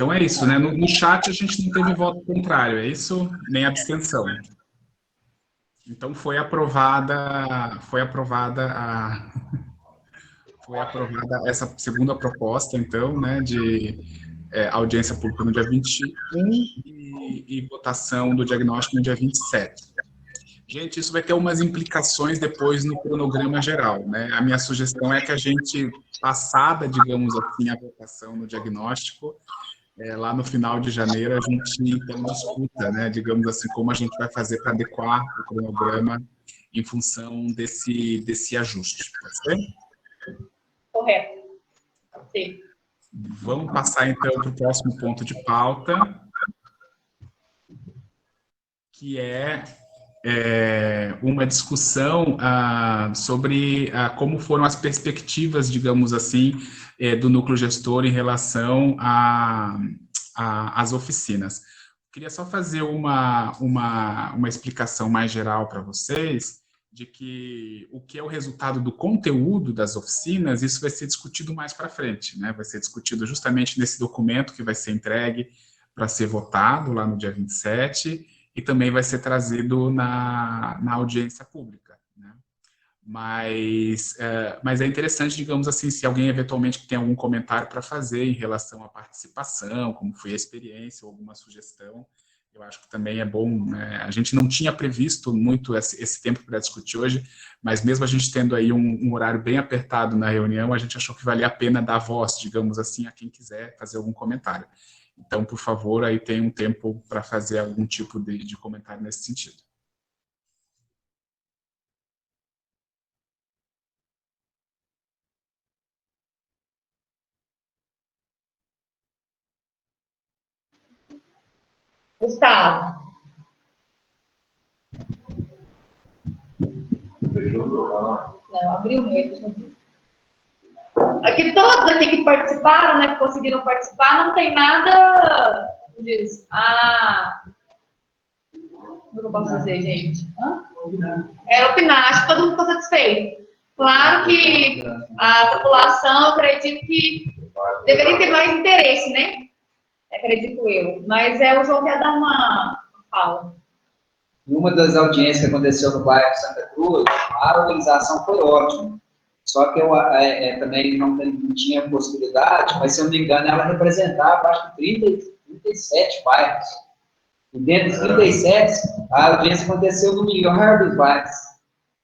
Então é isso, né? No chat a gente não teve voto contrário, é isso? Nem abstenção. Então foi aprovada essa segunda proposta, então, né, de audiência pública no dia 21 e votação do diagnóstico no dia 27. Gente, isso vai ter umas implicações depois no cronograma geral, né? A minha sugestão é que a gente, passada, digamos assim, a votação no diagnóstico, lá no final de janeiro, a gente, então, discuta, né, digamos assim, como a gente vai fazer para adequar o cronograma em função desse ajuste. Pode ser? Correto. Sim. Vamos passar, então, para o próximo ponto de pauta, que é uma discussão sobre como foram as perspectivas, digamos assim, do núcleo gestor em relação às oficinas. Queria só fazer uma explicação mais geral para vocês de que o que é o resultado do conteúdo das oficinas, isso vai ser discutido mais para frente, né? Vai ser discutido justamente nesse documento que vai ser entregue para ser votado lá no dia 27, e também vai ser trazido na audiência pública, né? Mas é interessante, digamos assim, se alguém eventualmente tem algum comentário para fazer em relação à participação, como foi a experiência, ou alguma sugestão, eu acho que também é bom, né? A gente não tinha previsto muito esse tempo para discutir hoje, mas mesmo a gente tendo aí um horário bem apertado na reunião, a gente achou que valia a pena dar voz, digamos assim, a quem quiser fazer algum comentário. Então, por favor, aí tem um tempo para fazer algum tipo de comentário nesse sentido. Gustavo. Não, abriu mesmo. Aqui todos aqui que participaram, né, que conseguiram participar, não tem nada disso. O que eu posso dizer, gente? Opinar, acho que todo mundo está satisfeito. Claro que a população, eu acredito que deveria ter mais interesse, né? Acredito eu. Mas o João quer dar uma fala. Uma das audiências que aconteceu no bairro Santa Cruz, a organização foi ótima. Só que eu também não tinha possibilidade, mas se eu não me engano, ela representava, acho que 37 bairros. E dentro dos 37, a audiência aconteceu no melhor dos bairros.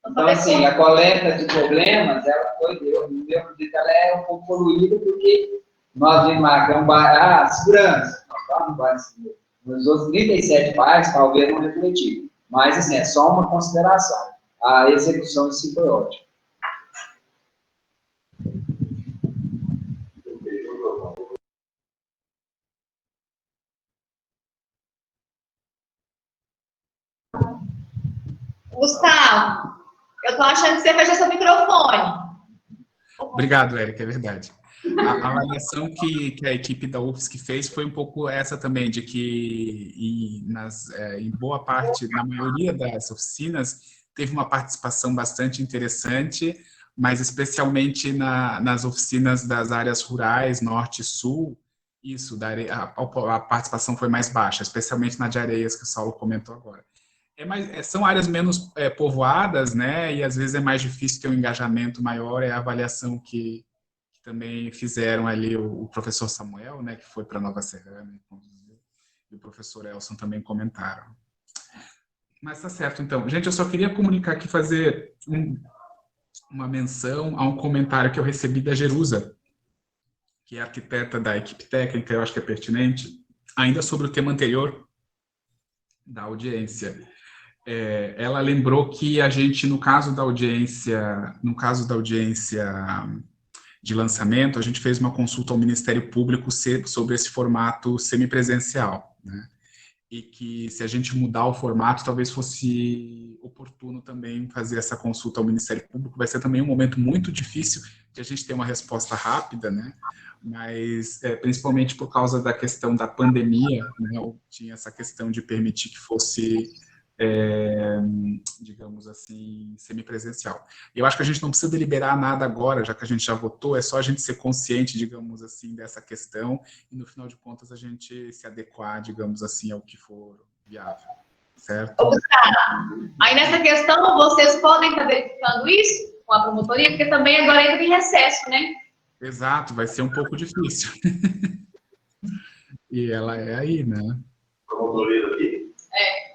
Então, assim, a coleta de problemas, ela foi, eu acredito que ela é um pouco poluída, porque nós vimos lá que é um bairro, segurança, nós estamos no bairro seguro. Nos outros 37 bairros, talvez não refletir. Mas, assim, é só uma consideração. A execução em si foi ótima. Gustavo, eu tô achando que você fechou seu microfone. Obrigado, Érica, é verdade. A avaliação que a equipe da UFSC fez foi um pouco essa também, de que em boa parte, na maioria das oficinas, teve uma participação bastante interessante, mas especialmente nas oficinas das áreas rurais, norte e sul, isso, a participação foi mais baixa, especialmente na de Areias, que o Saulo comentou agora. São áreas menos povoadas, né? E às vezes é mais difícil ter um engajamento maior. É a avaliação que também fizeram ali o professor Samuel, né? Que foi para Nova Serrana e o professor Elson também comentaram. Mas tá certo, então. Gente, eu só queria comunicar aqui, fazer uma menção a um comentário que eu recebi da Jerusa, que é arquiteta da equipe técnica, eu acho que é pertinente, ainda sobre o tema anterior da audiência. Ela lembrou que a gente, no caso da audiência de lançamento, a gente fez uma consulta ao Ministério Público sobre esse formato semipresencial, né? E que se a gente mudar o formato, talvez fosse oportuno também fazer essa consulta ao Ministério Público. Vai ser também um momento muito difícil de a gente ter uma resposta rápida, né? Mas principalmente por causa da questão da pandemia, né? Tinha essa questão de permitir que fosse digamos assim, semipresencial. Eu acho que a gente não precisa deliberar nada agora, já que a gente já votou, é só a gente ser consciente, digamos assim, dessa questão e, no final de contas, a gente se adequar, digamos assim, ao que for viável, certo? Ô, Gustavo, aí nessa questão, vocês podem estar verificando isso com a promotoria, porque também agora entra em recesso, né? Exato, vai ser um pouco difícil. E ela é aí, né? Promotoria daqui? É.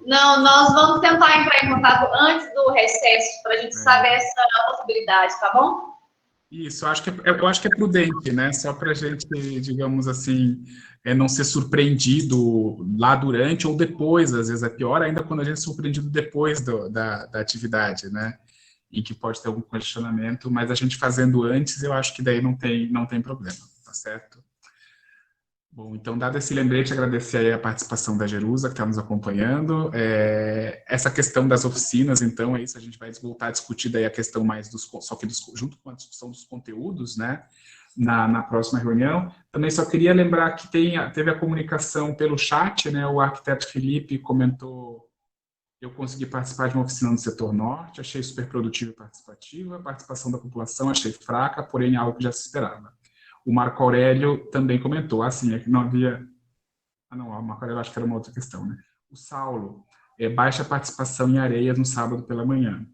Não, nós vamos tentar entrar em contato antes do recesso, para a gente saber essa possibilidade, tá bom? Isso, eu acho que é prudente, né? Só para a gente, digamos assim, não ser surpreendido lá durante ou depois, às vezes é pior ainda quando a gente é surpreendido depois da atividade, né? Em que pode ter algum questionamento, mas a gente fazendo antes, eu acho que daí não tem problema, tá certo? Bom, então, dado esse lembrete, agradecer aí a participação da Jerusa, que está nos acompanhando. Essa questão das oficinas, então, é isso, a gente vai voltar a discutir daí a questão mais junto com a discussão dos conteúdos, né, na próxima reunião. Também só queria lembrar que teve a comunicação pelo chat, né, o arquiteto Felipe comentou: eu consegui participar de uma oficina no setor norte, achei super produtiva e participativa, a participação da população achei fraca, porém algo que já se esperava. O Marco Aurélio também comentou, assim, é que não havia... não, o Marco Aurélio acho que era uma outra questão, né? O Saulo, baixa participação em areias no sábado pela manhã.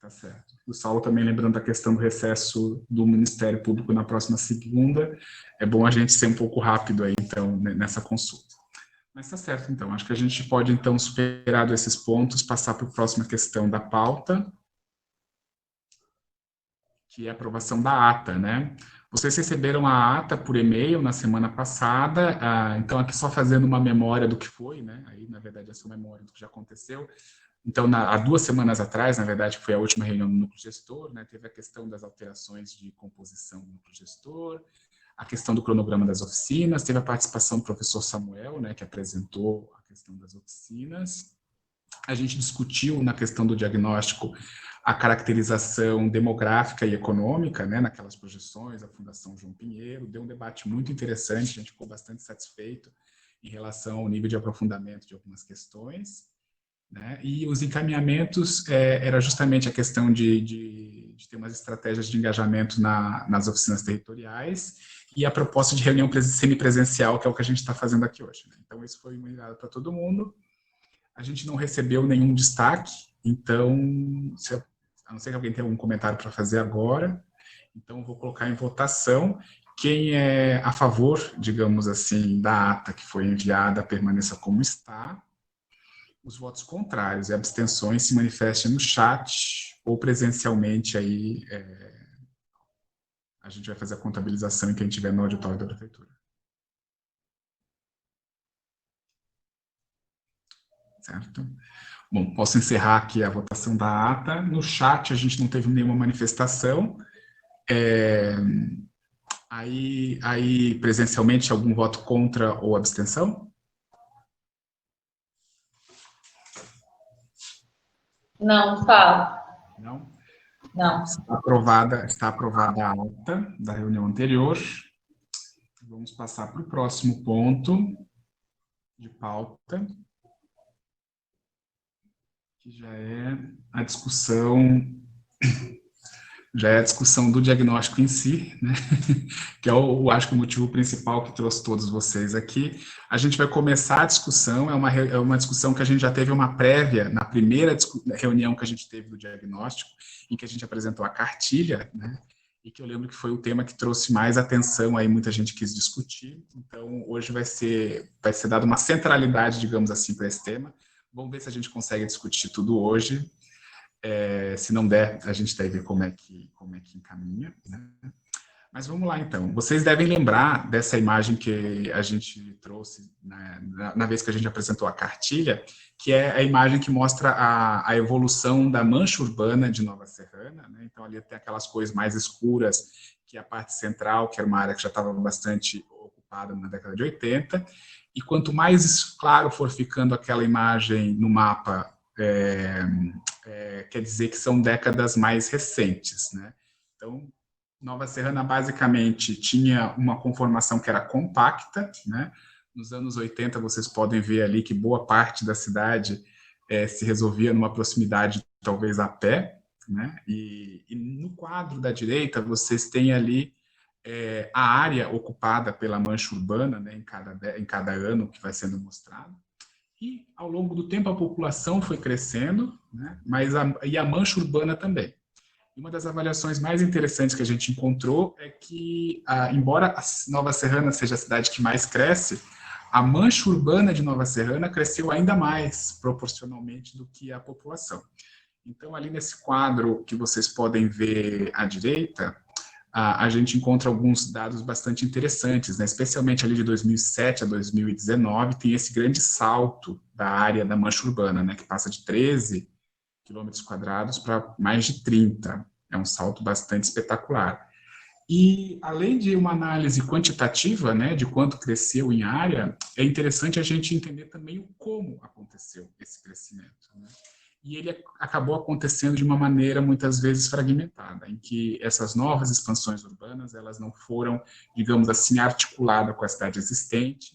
Tá certo. O Saulo também lembrando da questão do recesso do Ministério Público na próxima segunda. É bom a gente ser um pouco rápido aí, então, nessa consulta. Mas tá certo, então. Acho que a gente pode, então, superado esses pontos, passar para a próxima questão da pauta, que é a aprovação da ata, né? Vocês receberam a ata por e-mail na semana passada, então aqui só fazendo uma memória do que foi, né? Aí, na verdade, essa memória do que já aconteceu. Então, há 2 semanas atrás, na verdade, foi a última reunião do núcleo gestor, né? Teve a questão das alterações de composição do núcleo gestor, a questão do cronograma das oficinas, teve a participação do professor Samuel, né, que apresentou a questão das oficinas. A gente discutiu na questão do diagnóstico a caracterização demográfica e econômica, né, naquelas projeções, a Fundação João Pinheiro, deu um debate muito interessante, a gente ficou bastante satisfeito em relação ao nível de aprofundamento de algumas questões, né, e os encaminhamentos era justamente a questão de ter umas estratégias de engajamento nas oficinas territoriais e a proposta de reunião semipresencial, que é o que a gente está fazendo aqui hoje, né. Então, isso foi enviado para todo mundo. A gente não recebeu nenhum destaque, então, a não ser que alguém tenha algum comentário para fazer agora, então vou colocar em votação. Quem é a favor, digamos assim, da ata que foi enviada, permaneça como está. Os votos contrários e abstenções se manifestem no chat ou presencialmente aí, a gente vai fazer a contabilização em quem estiver no auditório da prefeitura. Certo? Bom, posso encerrar aqui a votação da ata. No chat a gente não teve nenhuma manifestação. Aí presencialmente, algum voto contra ou abstenção? Não, fala. Não? Não. Está aprovada a ata da reunião anterior. Vamos passar para o próximo ponto de pauta, que já é a discussão do diagnóstico em si, né? Que eu acho que o motivo principal que trouxe todos vocês aqui. A gente vai começar a discussão, é uma discussão que a gente já teve uma prévia na primeira reunião que a gente teve do diagnóstico, em que a gente apresentou a cartilha, né? E que eu lembro que foi o tema que trouxe mais atenção, aí muita gente quis discutir. Então, hoje vai ser dada uma centralidade, digamos assim, para esse tema. Vamos ver se a gente consegue discutir tudo hoje. Se não der, a gente deve ver como é que encaminha, né? Mas vamos lá, então. Vocês devem lembrar dessa imagem que a gente trouxe, né, na vez que a gente apresentou a cartilha, que é a imagem que mostra a evolução da mancha urbana de Nova Serrana, né? Então, ali tem aquelas cores mais escuras, que é a parte central, que era uma área que já estava bastante ocupada na década de 80, e quanto mais claro for ficando aquela imagem no mapa, quer dizer que são décadas mais recentes, né? Então, Nova Serrana basicamente tinha uma conformação que era compacta, né? Nos anos 80, vocês podem ver ali que boa parte da cidade se resolvia numa proximidade, talvez a pé, né? E no quadro da direita, vocês têm ali a área ocupada pela mancha urbana, né, em cada ano que vai sendo mostrado. E, ao longo do tempo, a população foi crescendo, né, e a mancha urbana também. Uma das avaliações mais interessantes que a gente encontrou é que, embora a Nova Serrana seja a cidade que mais cresce, a mancha urbana de Nova Serrana cresceu ainda mais proporcionalmente do que a população. Então, ali nesse quadro que vocês podem ver à direita, a gente encontra alguns dados bastante interessantes, né? Especialmente ali de 2007 a 2019, tem esse grande salto da área da mancha urbana, né? Que passa de 13 quilômetros quadrados para mais de 30. É um salto bastante espetacular. E, além de uma análise quantitativa, né, de quanto cresceu em área, é interessante a gente entender também o como aconteceu esse crescimento, né? E ele acabou acontecendo de uma maneira muitas vezes fragmentada, em que essas novas expansões urbanas, elas não foram, digamos assim, articuladas com a cidade existente,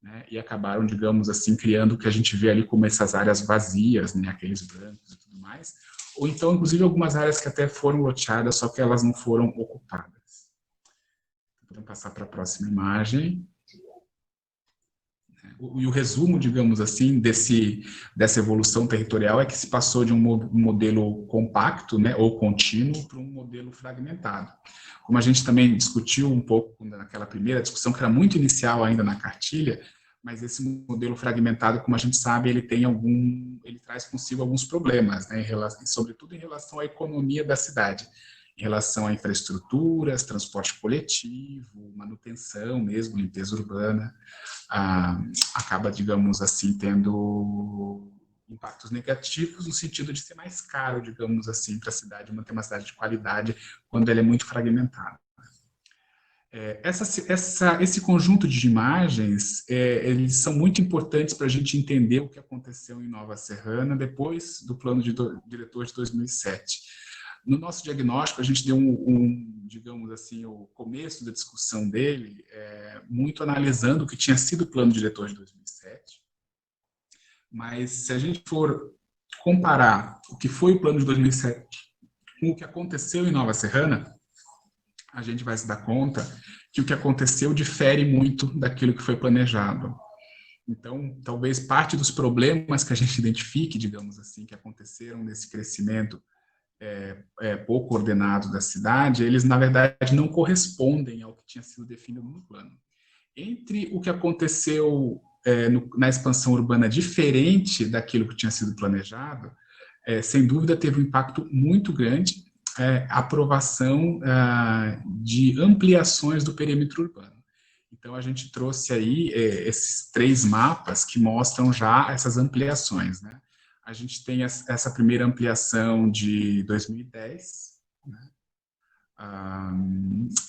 né, e acabaram, digamos assim, criando o que a gente vê ali como essas áreas vazias, né, aqueles brancos e tudo mais, ou então, inclusive, algumas áreas que até foram loteadas, só que elas não foram ocupadas. Podemos passar para a próxima imagem. E o resumo, digamos assim, dessa evolução territorial é que se passou de um modelo compacto, né, ou contínuo, para um modelo fragmentado. Como a gente também discutiu um pouco naquela primeira discussão, que era muito inicial ainda na cartilha, mas esse modelo fragmentado, como a gente sabe, ele traz consigo alguns problemas, né, sobretudo em relação à economia da cidade, em relação a infraestruturas, transporte coletivo, manutenção mesmo, limpeza urbana, acaba, digamos assim, tendo impactos negativos no sentido de ser mais caro, digamos assim, para a cidade manter uma cidade de qualidade quando ela é muito fragmentada. Esse conjunto de imagens, eles são muito importantes para a gente entender o que aconteceu em Nova Serrana depois do plano diretor de 2007. No nosso diagnóstico, a gente deu digamos assim, o começo da discussão dele, muito analisando o que tinha sido o plano diretor de 2007, mas se a gente for comparar o que foi o plano de 2007 com o que aconteceu em Nova Serrana, a gente vai se dar conta que o que aconteceu difere muito daquilo que foi planejado. Então, talvez parte dos problemas que a gente identifique, digamos assim, que aconteceram nesse crescimento pouco ordenado da cidade, eles, na verdade, não correspondem ao que tinha sido definido no plano. Entre o que aconteceu na expansão urbana diferente daquilo que tinha sido planejado, sem dúvida teve um impacto muito grande a aprovação de ampliações do perímetro urbano. Então, a gente trouxe aí esses 3 mapas que mostram já essas ampliações, né? A gente tem essa primeira ampliação de 2010, né?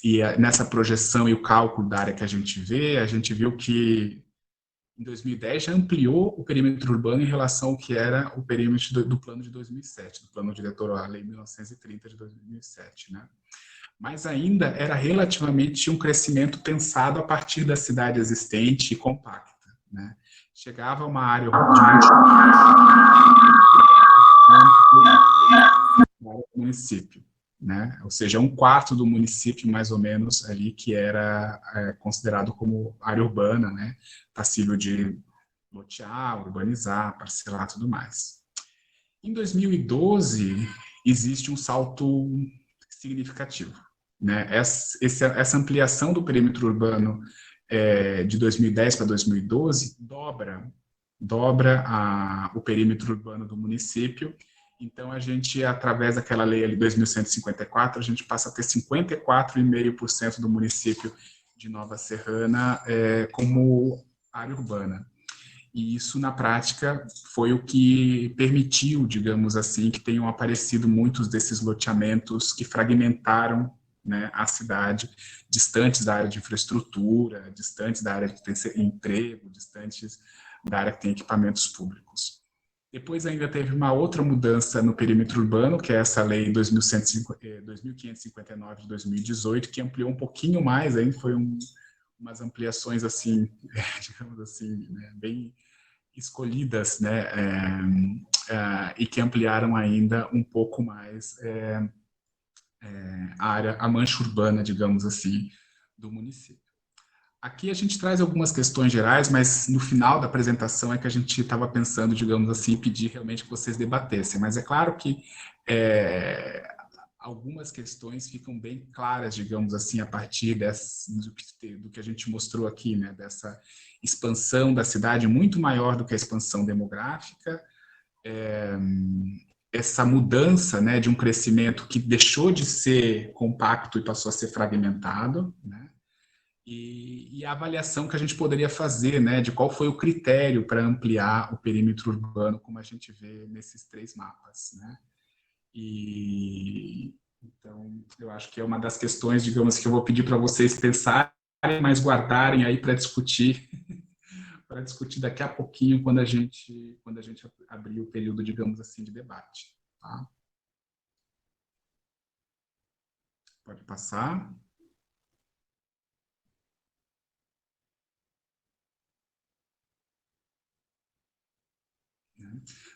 E nessa projeção e o cálculo da área que a gente viu que em 2010 já ampliou o perímetro urbano em relação ao que era o perímetro do plano de 2007, do plano diretor, a Lei 1930 de 2007, né? Mas ainda era relativamente um crescimento pensado a partir da cidade existente e compacta, né? Chegava a uma área do município, né? Ou seja, 1/4 do município, mais ou menos, ali que era considerado como área urbana, né? Passível de lotear, urbanizar, parcelar, tudo mais. Em 2012, existe um salto significativo, né? Essa ampliação do perímetro urbano de 2010 para 2012 dobra o perímetro urbano do município. Então, a gente, através daquela lei ali 2154, a gente passa a ter 54,5% do município de Nova Serrana como área urbana. E isso, na prática, foi o que permitiu, digamos assim, que tenham aparecido muitos desses loteamentos que fragmentaram, né, a cidade, distantes da área de infraestrutura, distantes da área que tem emprego, distantes da área que tem equipamentos públicos. Depois ainda teve uma outra mudança no perímetro urbano, que é essa lei 2559 de 2018, que ampliou um pouquinho mais, aí foi um umas ampliações assim, digamos assim, né, bem escolhidas, né, e que ampliaram ainda um pouco mais a mancha urbana, digamos assim, do município. Aqui a gente traz algumas questões gerais, mas no final da apresentação é que a gente estava pensando, digamos assim, pedir realmente que vocês debatessem. Mas é claro que algumas questões ficam bem claras, digamos assim, a partir do que a gente mostrou aqui, né, dessa expansão da cidade muito maior do que a expansão demográfica, essa mudança, né, de um crescimento que deixou de ser compacto e passou a ser fragmentado, né, e a avaliação que a gente poderia fazer, né, de qual foi o critério para ampliar o perímetro urbano, como a gente vê nesses 3 mapas, né. E então eu acho que é uma das questões, digamos, que eu vou pedir para vocês pensarem, mas guardarem aí para discutir daqui a pouquinho, quando a gente abrir o período, digamos assim, de debate. Tá? Pode passar.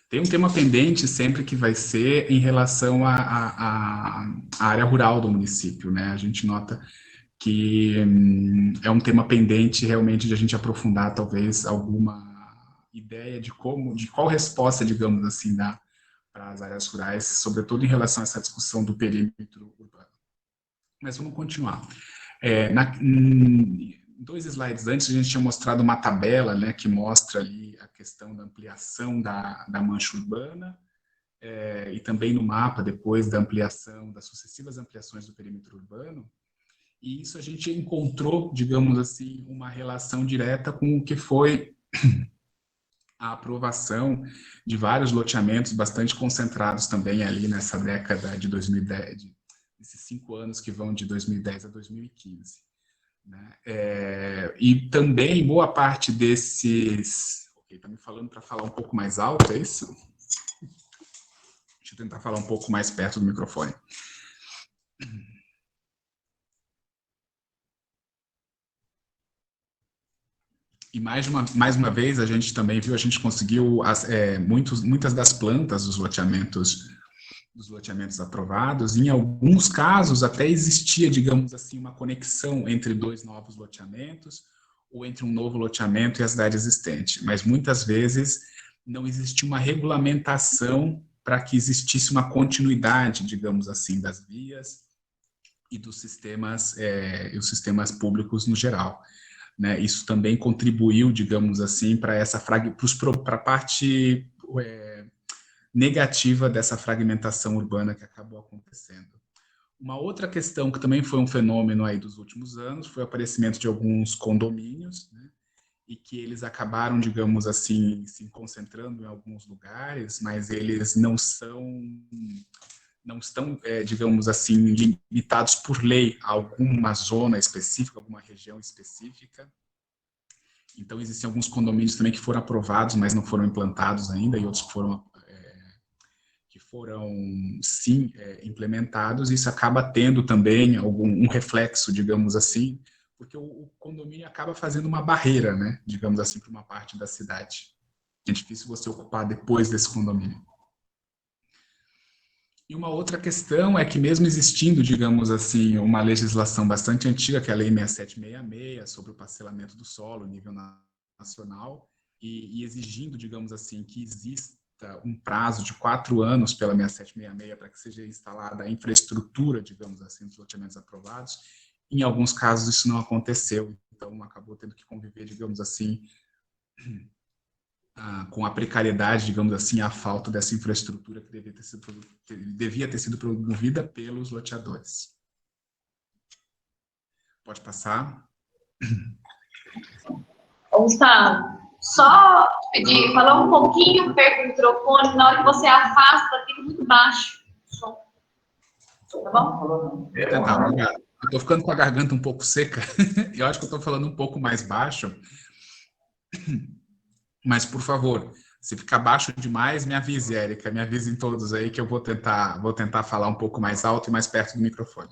Tem um tema pendente sempre que vai ser em relação à área rural do município, né? A gente nota que é um tema pendente realmente de a gente aprofundar talvez alguma ideia de qual resposta, digamos assim, dá para as áreas rurais, sobretudo em relação a essa discussão do perímetro urbano. Mas vamos continuar. Em 2 slides antes, a gente tinha mostrado uma tabela, né, que mostra ali a questão da ampliação da mancha urbana, e também no mapa, depois da ampliação, das sucessivas ampliações do perímetro urbano, e isso a gente encontrou, digamos assim, uma relação direta com o que foi a aprovação de vários loteamentos bastante concentrados também ali nessa década de 2010, esses 5 anos que vão de 2010 a 2015. Né? E também boa parte desses... Ok, está me falando para falar um pouco mais alto, é isso? Deixa eu tentar falar um pouco mais perto do microfone. E mais uma vez, a gente também viu, a gente conseguiu muitas das plantas dos loteamentos aprovados. Em alguns casos, até existia, digamos assim, uma conexão entre 2 novos loteamentos ou entre um novo loteamento e a cidade existente. Mas muitas vezes não existia uma regulamentação para que existisse uma continuidade, digamos assim, das vias e dos sistemas públicos no geral. Né, isso também contribuiu, digamos assim, para a parte negativa dessa fragmentação urbana que acabou acontecendo. Uma outra questão que também foi um fenômeno aí dos últimos anos foi o aparecimento de alguns condomínios, né, e que eles acabaram, digamos assim, se concentrando em alguns lugares, mas eles não estão, digamos assim, limitados por lei a alguma zona específica, alguma região específica. Então, existem alguns condomínios também que foram aprovados, mas não foram implantados ainda, e outros que foram sim, implementados. Isso acaba tendo também um reflexo, digamos assim, porque o condomínio acaba fazendo uma barreira, né, digamos assim, para uma parte da cidade. É difícil você ocupar depois desse condomínio. E uma outra questão é que mesmo existindo, digamos assim, uma legislação bastante antiga, que é a Lei 6766, sobre o parcelamento do solo, nível nacional, e exigindo, digamos assim, que exista um prazo de 4 anos pela 6766 para que seja instalada a infraestrutura, digamos assim, dos loteamentos aprovados, em alguns casos isso não aconteceu, então acabou tendo que conviver, digamos assim, com a precariedade, digamos assim, a falta dessa infraestrutura que devia ter sido promovida pelos loteadores. Pode passar. Gustavo, só pedir, falar um pouquinho perto do microfone, na hora que você afasta, fica muito baixo o som. Tá bom? Eu estou ficando com a garganta um pouco seca, eu acho que eu estou falando um pouco mais baixo. Mas, por favor, se ficar baixo demais, me avise, Érica, me avisem todos aí que eu vou tentar falar um pouco mais alto e mais perto do microfone.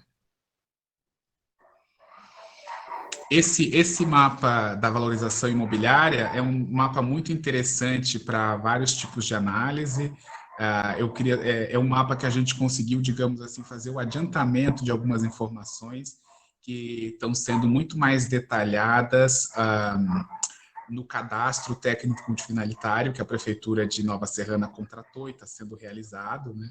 esse mapa da valorização imobiliária é um mapa muito interessante para vários tipos de análise. É um mapa que a gente conseguiu, digamos assim, fazer o adiantamento de algumas informações que estão sendo muito mais detalhadas no cadastro técnico multifinalitário que a Prefeitura de Nova Serrana contratou e está sendo realizado, né?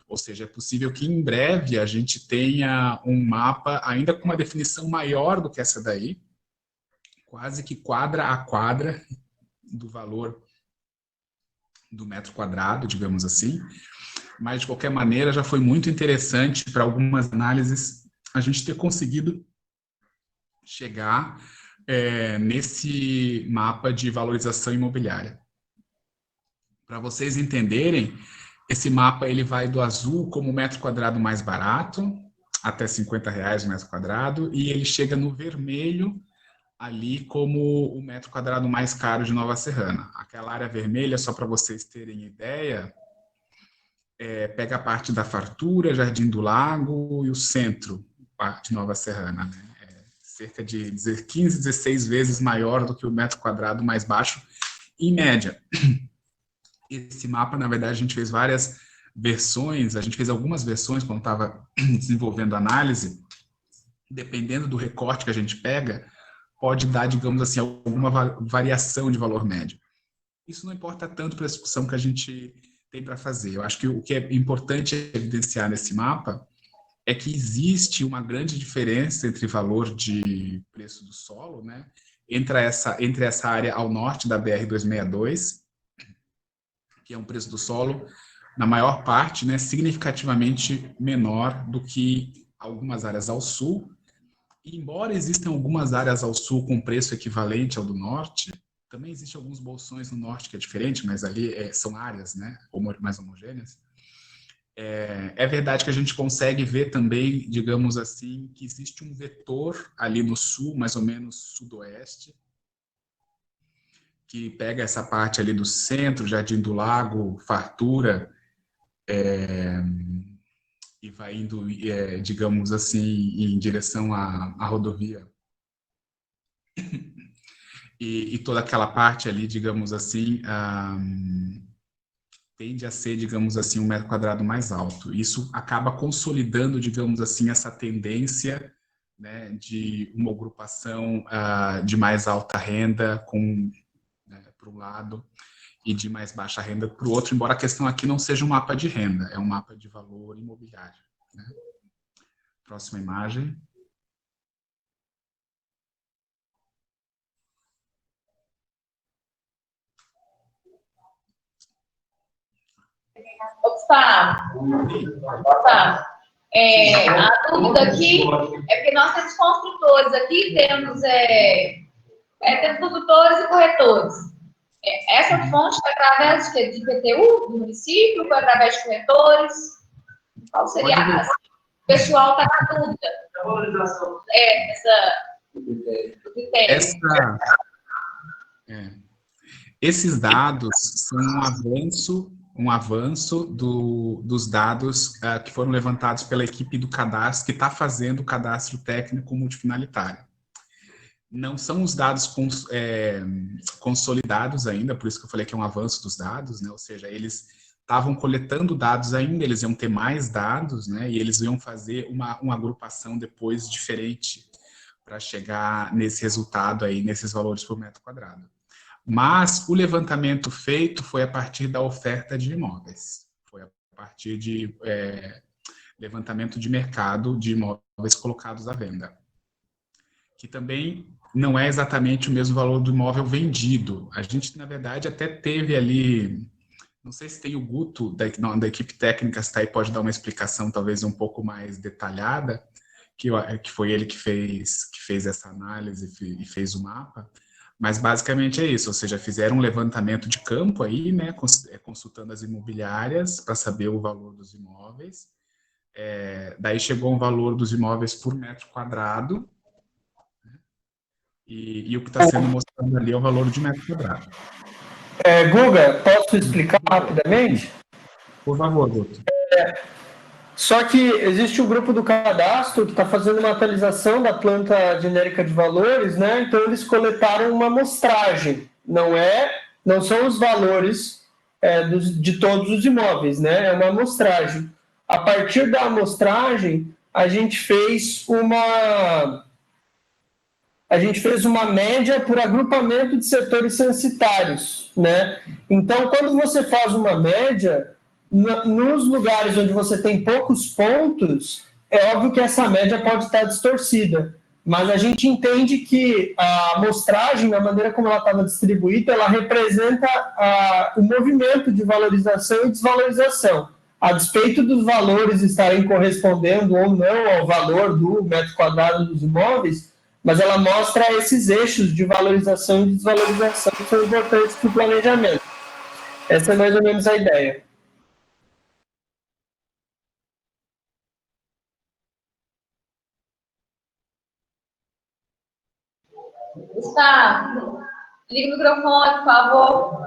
Ou seja, é possível que em breve a gente tenha um mapa ainda com uma definição maior do que essa daí, quase que quadra a quadra do valor do metro quadrado, digamos assim. Mas, de qualquer maneira, já foi muito interessante para algumas análises a gente ter conseguido chegar nesse mapa de valorização imobiliária. Para vocês entenderem, esse mapa ele vai do azul como o metro quadrado mais barato, até R$50 o metro quadrado, e ele chega no vermelho ali como o metro quadrado mais caro de Nova Serrana. Aquela área vermelha, só para vocês terem ideia, pega a parte da Fartura, Jardim do Lago e o centro de Nova Serrana, né? Cerca de 15, 16 vezes maior do que o metro quadrado mais baixo, em média. Esse mapa, na verdade, a gente fez várias versões, a gente fez algumas versões quando estava desenvolvendo a análise, dependendo do recorte que a gente pega, pode dar, digamos assim, alguma variação de valor médio. Isso não importa tanto para a discussão que a gente tem para fazer. Eu acho que o que é importante evidenciar nesse mapa é que existe uma grande diferença entre valor de preço do solo, né, entre essa área ao norte da BR-262, que é um preço do solo, na maior parte, né, significativamente menor do que algumas áreas ao sul. E, embora existam algumas áreas ao sul com preço equivalente ao do norte, também existem alguns bolsões no norte que é diferente, mas ali são áreas, né, mais homogêneas. É verdade que a gente consegue ver também, digamos assim, que existe um vetor ali no sul, mais ou menos sudoeste, que pega essa parte ali do centro, Jardim do Lago, Fartura, e vai indo, digamos assim, em direção à rodovia. E toda aquela parte ali, digamos assim, tende a ser, digamos assim, um metro quadrado mais alto. Isso acaba consolidando, digamos assim, essa tendência, né, de uma agrupação de mais alta renda para um lado e de mais baixa renda para o outro, embora a questão aqui não seja um mapa de renda, é um mapa de valor imobiliário, né? Próxima imagem. Gustavo, a dúvida aqui é porque nós temos construtores aqui, temos produtores e corretores. Essa fonte é através de IPTU do município, ou através de corretores? Qual seria a razão? O pessoal está na dúvida. A valorização. Esses dados são um avanço dos dados que foram levantados pela equipe do cadastro, que está fazendo o cadastro técnico multifinalitário. Não são os dados consolidados ainda, por isso que eu falei que é um avanço dos dados, né? Ou seja, eles estavam coletando dados ainda, eles iam ter mais dados, né? E eles iam fazer uma agrupação depois diferente para chegar nesse resultado aí, nesses valores por metro quadrado. Mas o levantamento feito foi a partir da oferta de imóveis, foi a partir de levantamento de mercado de imóveis colocados à venda, que também não é exatamente o mesmo valor do imóvel vendido. A gente, na verdade, até teve ali, não sei se tem o Guto, da equipe técnica, está aí, pode dar uma explicação talvez um pouco mais detalhada, que foi ele que fez essa análise e fez o mapa. Mas basicamente é isso, ou seja, fizeram um levantamento de campo aí, né, consultando as imobiliárias para saber o valor dos imóveis. Daí chegou um valor dos imóveis por metro quadrado, né, e o que está sendo mostrado ali é o valor de metro quadrado. Guga, posso explicar rapidamente? Por favor, Guto. Só que existe o grupo do cadastro que está fazendo uma atualização da planta genérica de valores, né? Então eles coletaram uma amostragem, não são os valores de todos os imóveis, né? É uma amostragem. A partir da amostragem, a gente fez uma média por agrupamento de setores censitários, né? Então, quando você faz uma média, nos lugares onde você tem poucos pontos, é óbvio que essa média pode estar distorcida, mas a gente entende que a amostragem, a maneira como ela estava distribuída, ela representa o movimento de valorização e desvalorização. A despeito dos valores estarem correspondendo ou não ao valor do metro quadrado dos imóveis, mas ela mostra esses eixos de valorização e desvalorização que são importantes para o planejamento. Essa é mais ou menos a ideia. Gustavo, liga o microfone, por favor.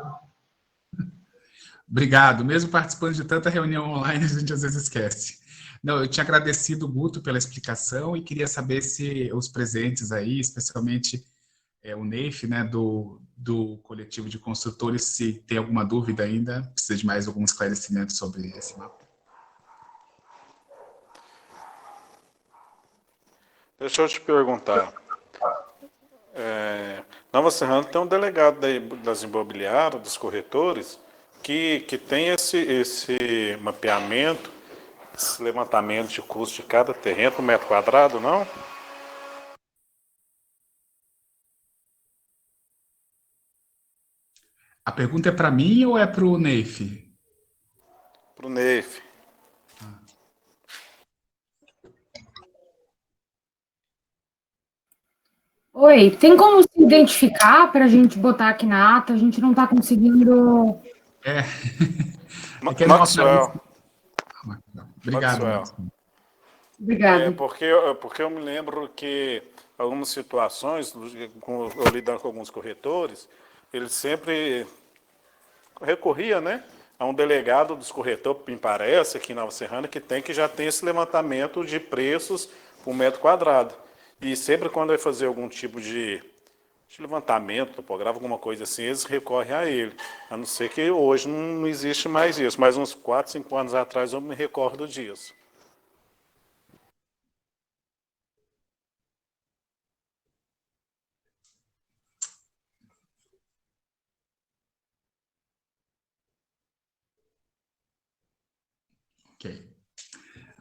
Obrigado. Mesmo participando de tanta reunião online, a gente às vezes esquece. Não, eu tinha agradecido o Guto pela explicação e queria saber se os presentes aí, especialmente o Neif, né, do coletivo de construtores, se tem alguma dúvida ainda, precisa de mais algum esclarecimento sobre esse mapa. Deixa eu te perguntar. Nova Serrana tem um delegado das imobiliárias, dos corretores, que tem esse mapeamento, esse levantamento de custo de cada terreno por metro quadrado, não? A pergunta é para mim ou é para o Neif? Para o Neif. Oi, tem como se identificar para a gente botar aqui na ata? A gente não está conseguindo... Maxwell. Obrigado, Maxwell. Obrigada. Porque eu me lembro que algumas situações, eu lidando com alguns corretores, eles sempre recorria, né, a um delegado dos corretores, me parece, aqui em Nova Serrana, que já tem esse levantamento de preços por metro quadrado. E sempre quando vai fazer algum tipo de levantamento, topográfico, alguma coisa assim, eles recorrem a ele. A não ser que hoje não existe mais isso, mas uns 4, 5 anos atrás eu me recordo disso. Ok.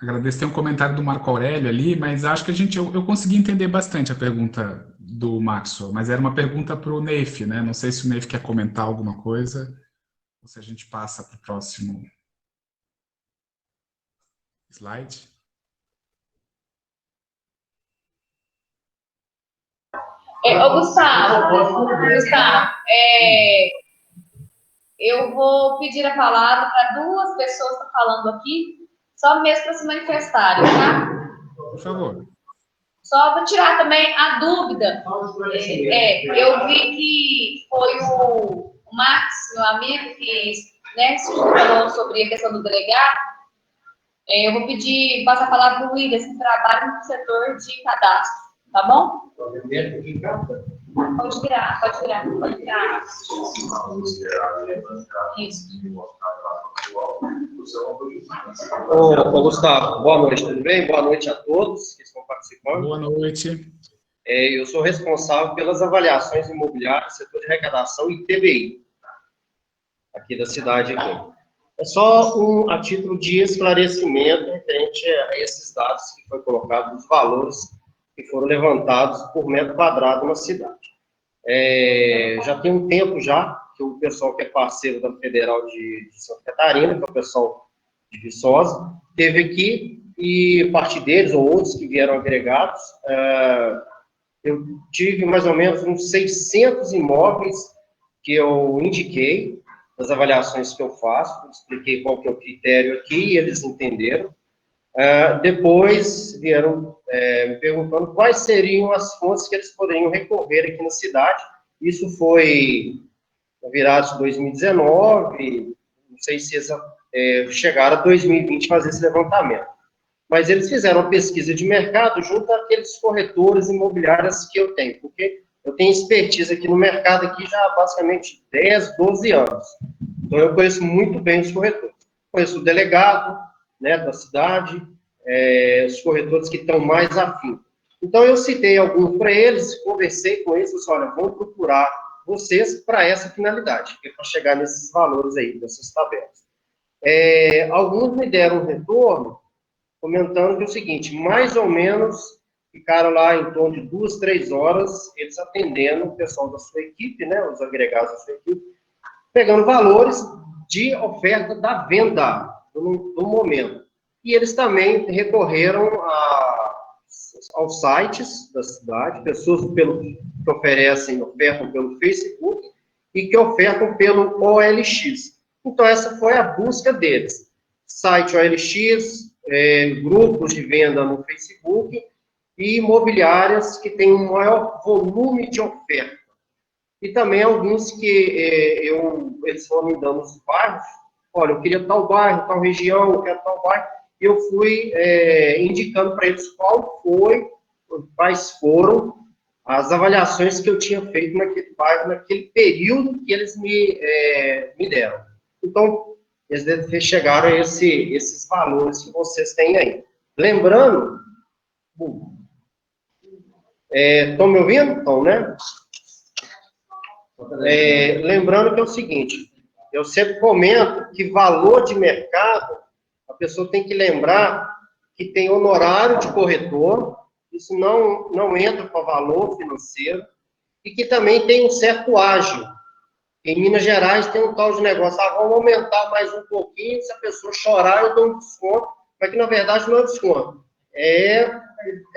Agradeço, tem um comentário do Marco Aurélio ali, mas acho que eu consegui entender bastante a pergunta do Maxwell, mas era uma pergunta para o Neif, né? Não sei se o Neif quer comentar alguma coisa, ou se a gente passa para o próximo slide. Gustavo, eu vou pedir a palavra para 2 pessoas que estão falando aqui, só mesmo para se manifestarem, tá? Por favor. Só vou tirar também a dúvida. Eu vi que foi o Max, meu amigo, que, né, falou sobre a questão do delegado. Eu vou pedir, passar a palavra para o William, que trabalha no setor de cadastro, tá bom? Pode virar. Isso. Ô, Gustavo, boa noite, tudo bem? Boa noite a todos que estão participando. Boa noite. Eu sou responsável pelas avaliações imobiliárias, setor de arrecadação e TBI, aqui da cidade. É só a título de esclarecimento referente a esses dados que foi colocado, os valores que foram levantados por metro quadrado na cidade. Já tem um tempo já que o pessoal que é parceiro da Federal de Santa Catarina, que é o pessoal de Viçosa, teve aqui, e parte deles, ou outros que vieram agregados, eu tive mais ou menos uns 600 imóveis que eu indiquei, das avaliações que eu faço, expliquei qual que é o critério aqui, e eles entenderam. Depois vieram me perguntando quais seriam as fontes que eles poderiam recorrer aqui na cidade. Isso foi virado de 2019, não sei se eles chegaram a 2020 fazer esse levantamento. mas eles fizeram uma pesquisa de mercado junto àqueles corretores imobiliários que eu tenho, porque eu tenho expertise aqui no mercado aqui já há basicamente 10, 12 anos. Então, eu conheço muito bem os corretores. Conheço o delegado, né, da cidade, os corretores que estão mais afim. Então, eu citei alguns para eles, conversei com eles, disse, olha, vamos procurar vocês para essa finalidade, que é para chegar nesses valores aí, nessas tabelas. Alguns me deram um retorno, comentando que é o seguinte, mais ou menos ficaram lá em torno de 2, 3 horas, eles atendendo o pessoal da sua equipe, né, os agregados da sua equipe, pegando valores de oferta da venda no momento. E eles também recorreram aos sites da cidade, pessoas que ofertam pelo Facebook e que ofertam pelo OLX. Então, essa foi a busca deles. Site OLX, grupos de venda no Facebook e imobiliárias que têm um maior volume de oferta. E também alguns que eles foram me dando os bairros. Olha, eu queria tal bairro, tal região, eu quero tal bairro. E eu fui indicando para eles quais foram as avaliações que eu tinha feito naquele bairro, naquele período que eles me deram. Então, eles chegaram a esses valores que vocês têm aí. Lembrando, estão me ouvindo? Estão, né? Lembrando que é o seguinte, eu sempre comento que valor de mercado, a pessoa tem que lembrar que tem honorário de corretor, isso não entra para valor financeiro, e que também tem um certo ágio. Em Minas Gerais tem um tal de negócio, vamos aumentar mais um pouquinho, se a pessoa chorar eu dou um desconto, mas que na verdade não é desconto, é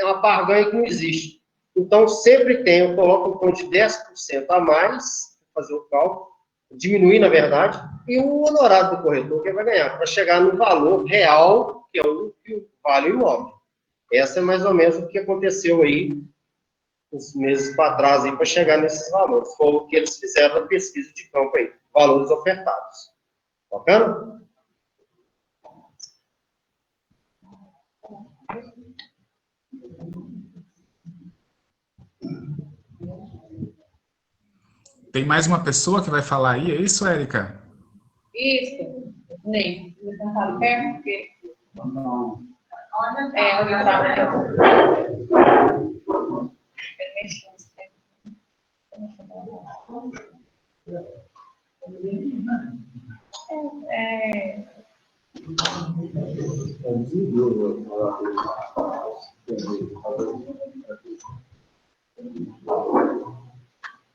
uma barganha que não existe. Então, sempre eu coloco um ponto de 10% a mais, fazer o cálculo, diminuir, na verdade, e o honorário do corretor que vai ganhar, para chegar no valor real, que é o que vale o imóvel. Essa é mais ou menos o que aconteceu aí, uns meses para trás, para chegar nesses valores. Foi o que eles fizeram na pesquisa de campo aí, valores ofertados. Bacana? Tem mais uma pessoa que vai falar aí, é isso, Érica? Isso. Nem. Você não fala perto, porque... Não. Onde está?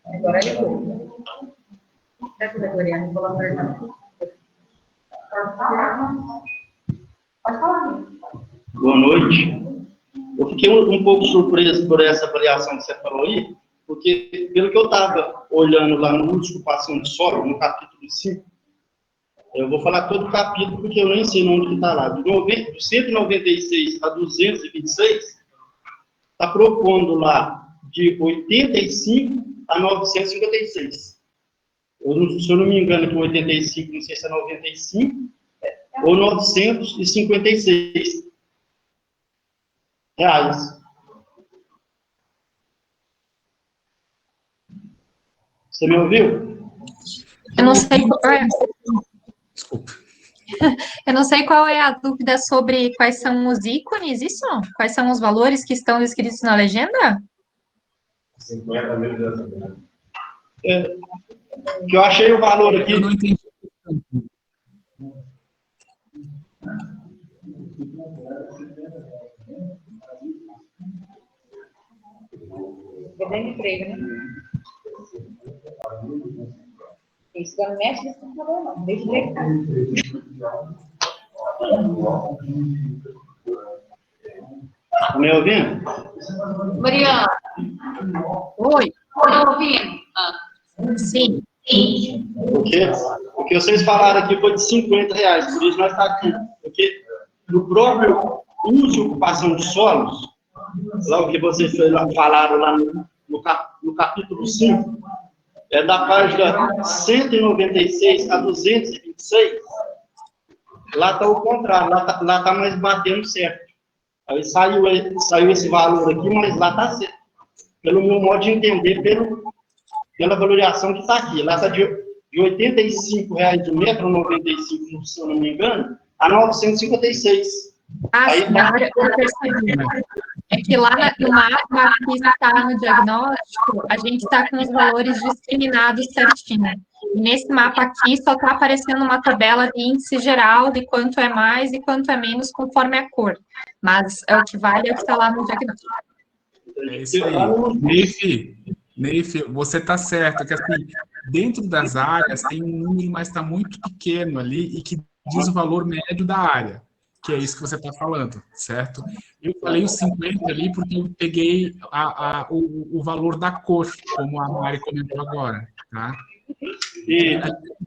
Agora ele foi. Essa categoria, não vou lá perguntar. Pode falar. Boa noite. Eu fiquei um pouco surpreso por essa avaliação que você falou aí, porque, pelo que eu estava olhando lá no Ocupação de Solo, no capítulo 5, eu vou falar todo o capítulo, porque eu nem sei onde que está lá. Do 196 a 226, está propondo lá de 85 a 956. Se eu não me engano, que 85, não sei se é 95, ou 956 reais. Você me ouviu? Eu não sei qual é. Desculpa. Eu não sei qual é a dúvida sobre quais são os ícones, isso? Quais são os valores que estão descritos na legenda? 50 mil dessa. Que eu achei o valor aqui. Eu não entendi. Devendo emprego, né? Isso não mexe nesse computador, não. Deixa ele Tá me ouvindo? Mariana. Oi. Estão ouvindo? Sim. Porque vocês falaram aqui foi de 50 reais, por isso nós estamos aqui. Porque no próprio uso e ocupação de solos, lá o que vocês falaram lá no capítulo 5, é da página 196 a 226, lá está o contrário, lá está mais batendo certo. Aí saiu esse valor aqui, mas lá está certo. Pelo meu modo de entender, pela valorização que está aqui. Lá está de R$ 85,00 o metro, 95, se eu não me engano, a 956. Ah, Aí sim, tá- agora eu percebi. É que lá no mapa que está no diagnóstico, a gente está com os valores discriminados certinho. E nesse mapa aqui só está aparecendo uma tabela de índice geral de quanto é mais e quanto é menos conforme a cor. Mas é o que vale, é o que está lá no diagnóstico. É isso aí. Neif, você está certo, que assim, dentro das áreas tem um número, mas está muito pequeno ali e que diz o valor médio da área, que é isso que você está falando, certo? Eu falei os 50 ali porque eu peguei o valor da cor, como a Mari comentou agora, tá? E,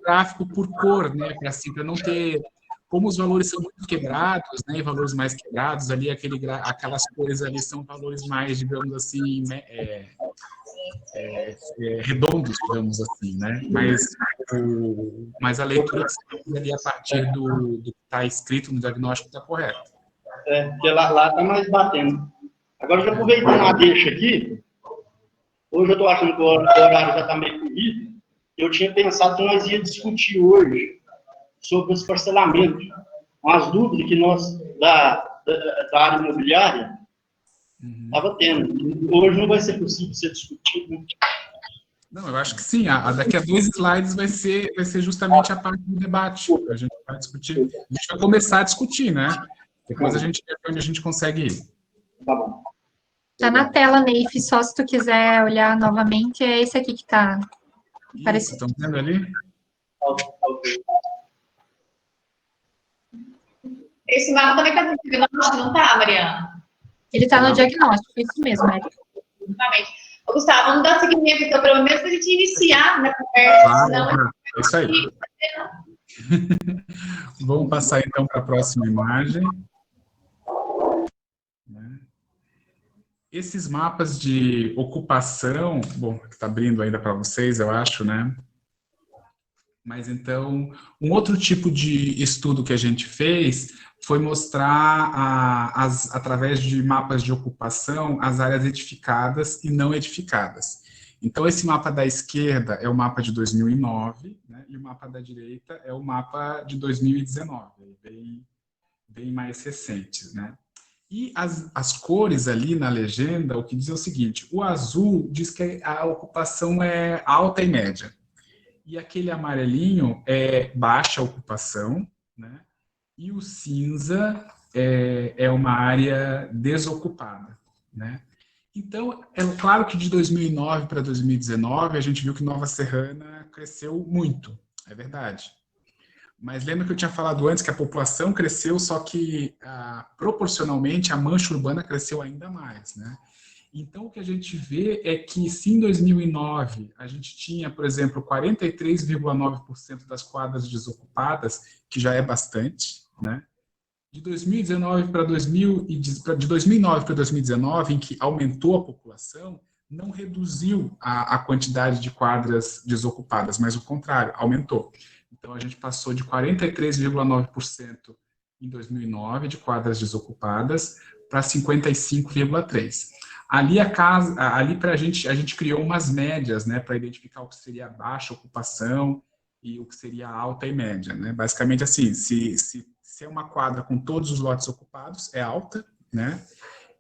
Gráfico por cor, né? Para assim, não ter... Como os valores são muito quebrados, né? E valores mais quebrados, ali aquelas cores ali são valores mais, digamos assim, né, redondos, digamos assim, né? Mas a leitura que você fez ali a partir do que está escrito no diagnóstico está correta. porque lá está mais batendo. Agora, já aproveitando a deixa aqui, hoje eu estou achando que o horário já está meio corrido, eu tinha pensado que nós íamos discutir hoje sobre os parcelamentos, as dúvidas que nós, da área imobiliária, estava tendo. Hoje não vai ser possível ser discutido. Não, eu acho que sim. Daqui a 2 slides vai ser justamente a parte do debate. A gente vai discutir. A gente vai começar a discutir, né? Depois a gente vê onde a gente consegue ir. Tá bom. Tá na tela, Neif, só se tu quiser olhar novamente, é esse aqui que tá aparecendo. Estão vendo ali? Esse mapa também está no diagnóstico, não tá, Mariana? Ele tá no diagnóstico, isso mesmo, Érica. Exatamente. Ô, Gustavo, vamos dar seguimento, então, pelo menos, para a gente iniciar na conversa, senão... É isso aí. Vamos passar, então, para a próxima imagem. Esses mapas de ocupação, bom, está abrindo ainda para vocês, eu acho, né? Mas, então, um outro tipo de estudo que a gente fez foi mostrar, através de mapas de ocupação, as áreas edificadas e não edificadas. Então, esse mapa da esquerda é o mapa de 2009, né, e o mapa da direita é o mapa de 2019, bem mais recentes, né? E as cores ali na legenda, o que diz é o seguinte: o azul diz que a ocupação é alta e média. E aquele amarelinho é baixa ocupação, né? E o cinza é uma área desocupada, né? Então, é claro que de 2009 para 2019, a gente viu que Nova Serrana cresceu muito, é verdade. Mas lembra que eu tinha falado antes que a população cresceu, só que proporcionalmente a mancha urbana cresceu ainda mais, né? Então, o que a gente vê é que, se em 2009 a gente tinha, por exemplo, 43,9% das quadras desocupadas, que já é bastante, né? De 2019 para 2009 para 2019, em que aumentou a população, não reduziu a quantidade de quadras desocupadas, mas o contrário, aumentou. Então, a gente passou de 43,9% em 2009 de quadras desocupadas para 55,3%. Ali para a gente criou umas médias, né, para identificar o que seria a baixa ocupação e o que seria a alta e média, né? Basicamente assim, se é uma quadra com todos os lotes ocupados, é alta, né?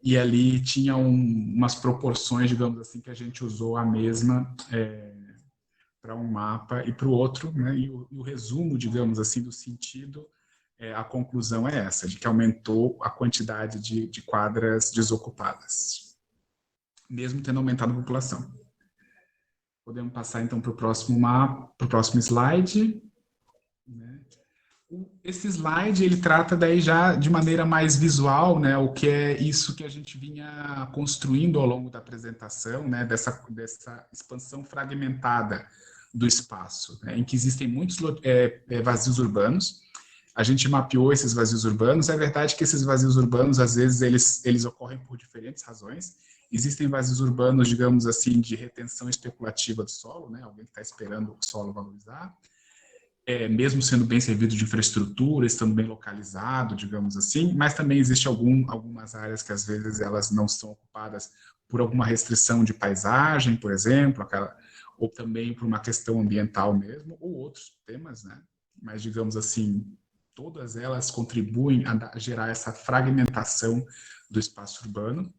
E ali tinha umas proporções, digamos assim, que a gente usou a mesma para um mapa e para o outro, né? E o resumo, digamos assim, do sentido, a conclusão é essa, de que aumentou a quantidade de quadras desocupadas, mesmo tendo aumentado a população. Podemos passar, então, para o próximo mapa, para o próximo slide. Esse slide, ele trata daí já de maneira mais visual, né, o que é isso que a gente vinha construindo ao longo da apresentação, né, dessa expansão fragmentada do espaço, né, em que existem muitos vazios urbanos. A gente mapeou esses vazios urbanos. É verdade que esses vazios urbanos, às vezes, eles ocorrem por diferentes razões. Existem vazios urbanos, digamos assim, de retenção especulativa do solo, né? Alguém que está esperando o solo valorizar. mesmo sendo bem servido de infraestrutura, estando bem localizado, digamos assim, mas também existe algumas áreas que às vezes elas não são ocupadas por alguma restrição de paisagem, por exemplo, ou também por uma questão ambiental mesmo, ou outros temas, né? Mas, digamos assim, todas elas contribuem a gerar essa fragmentação do espaço urbano.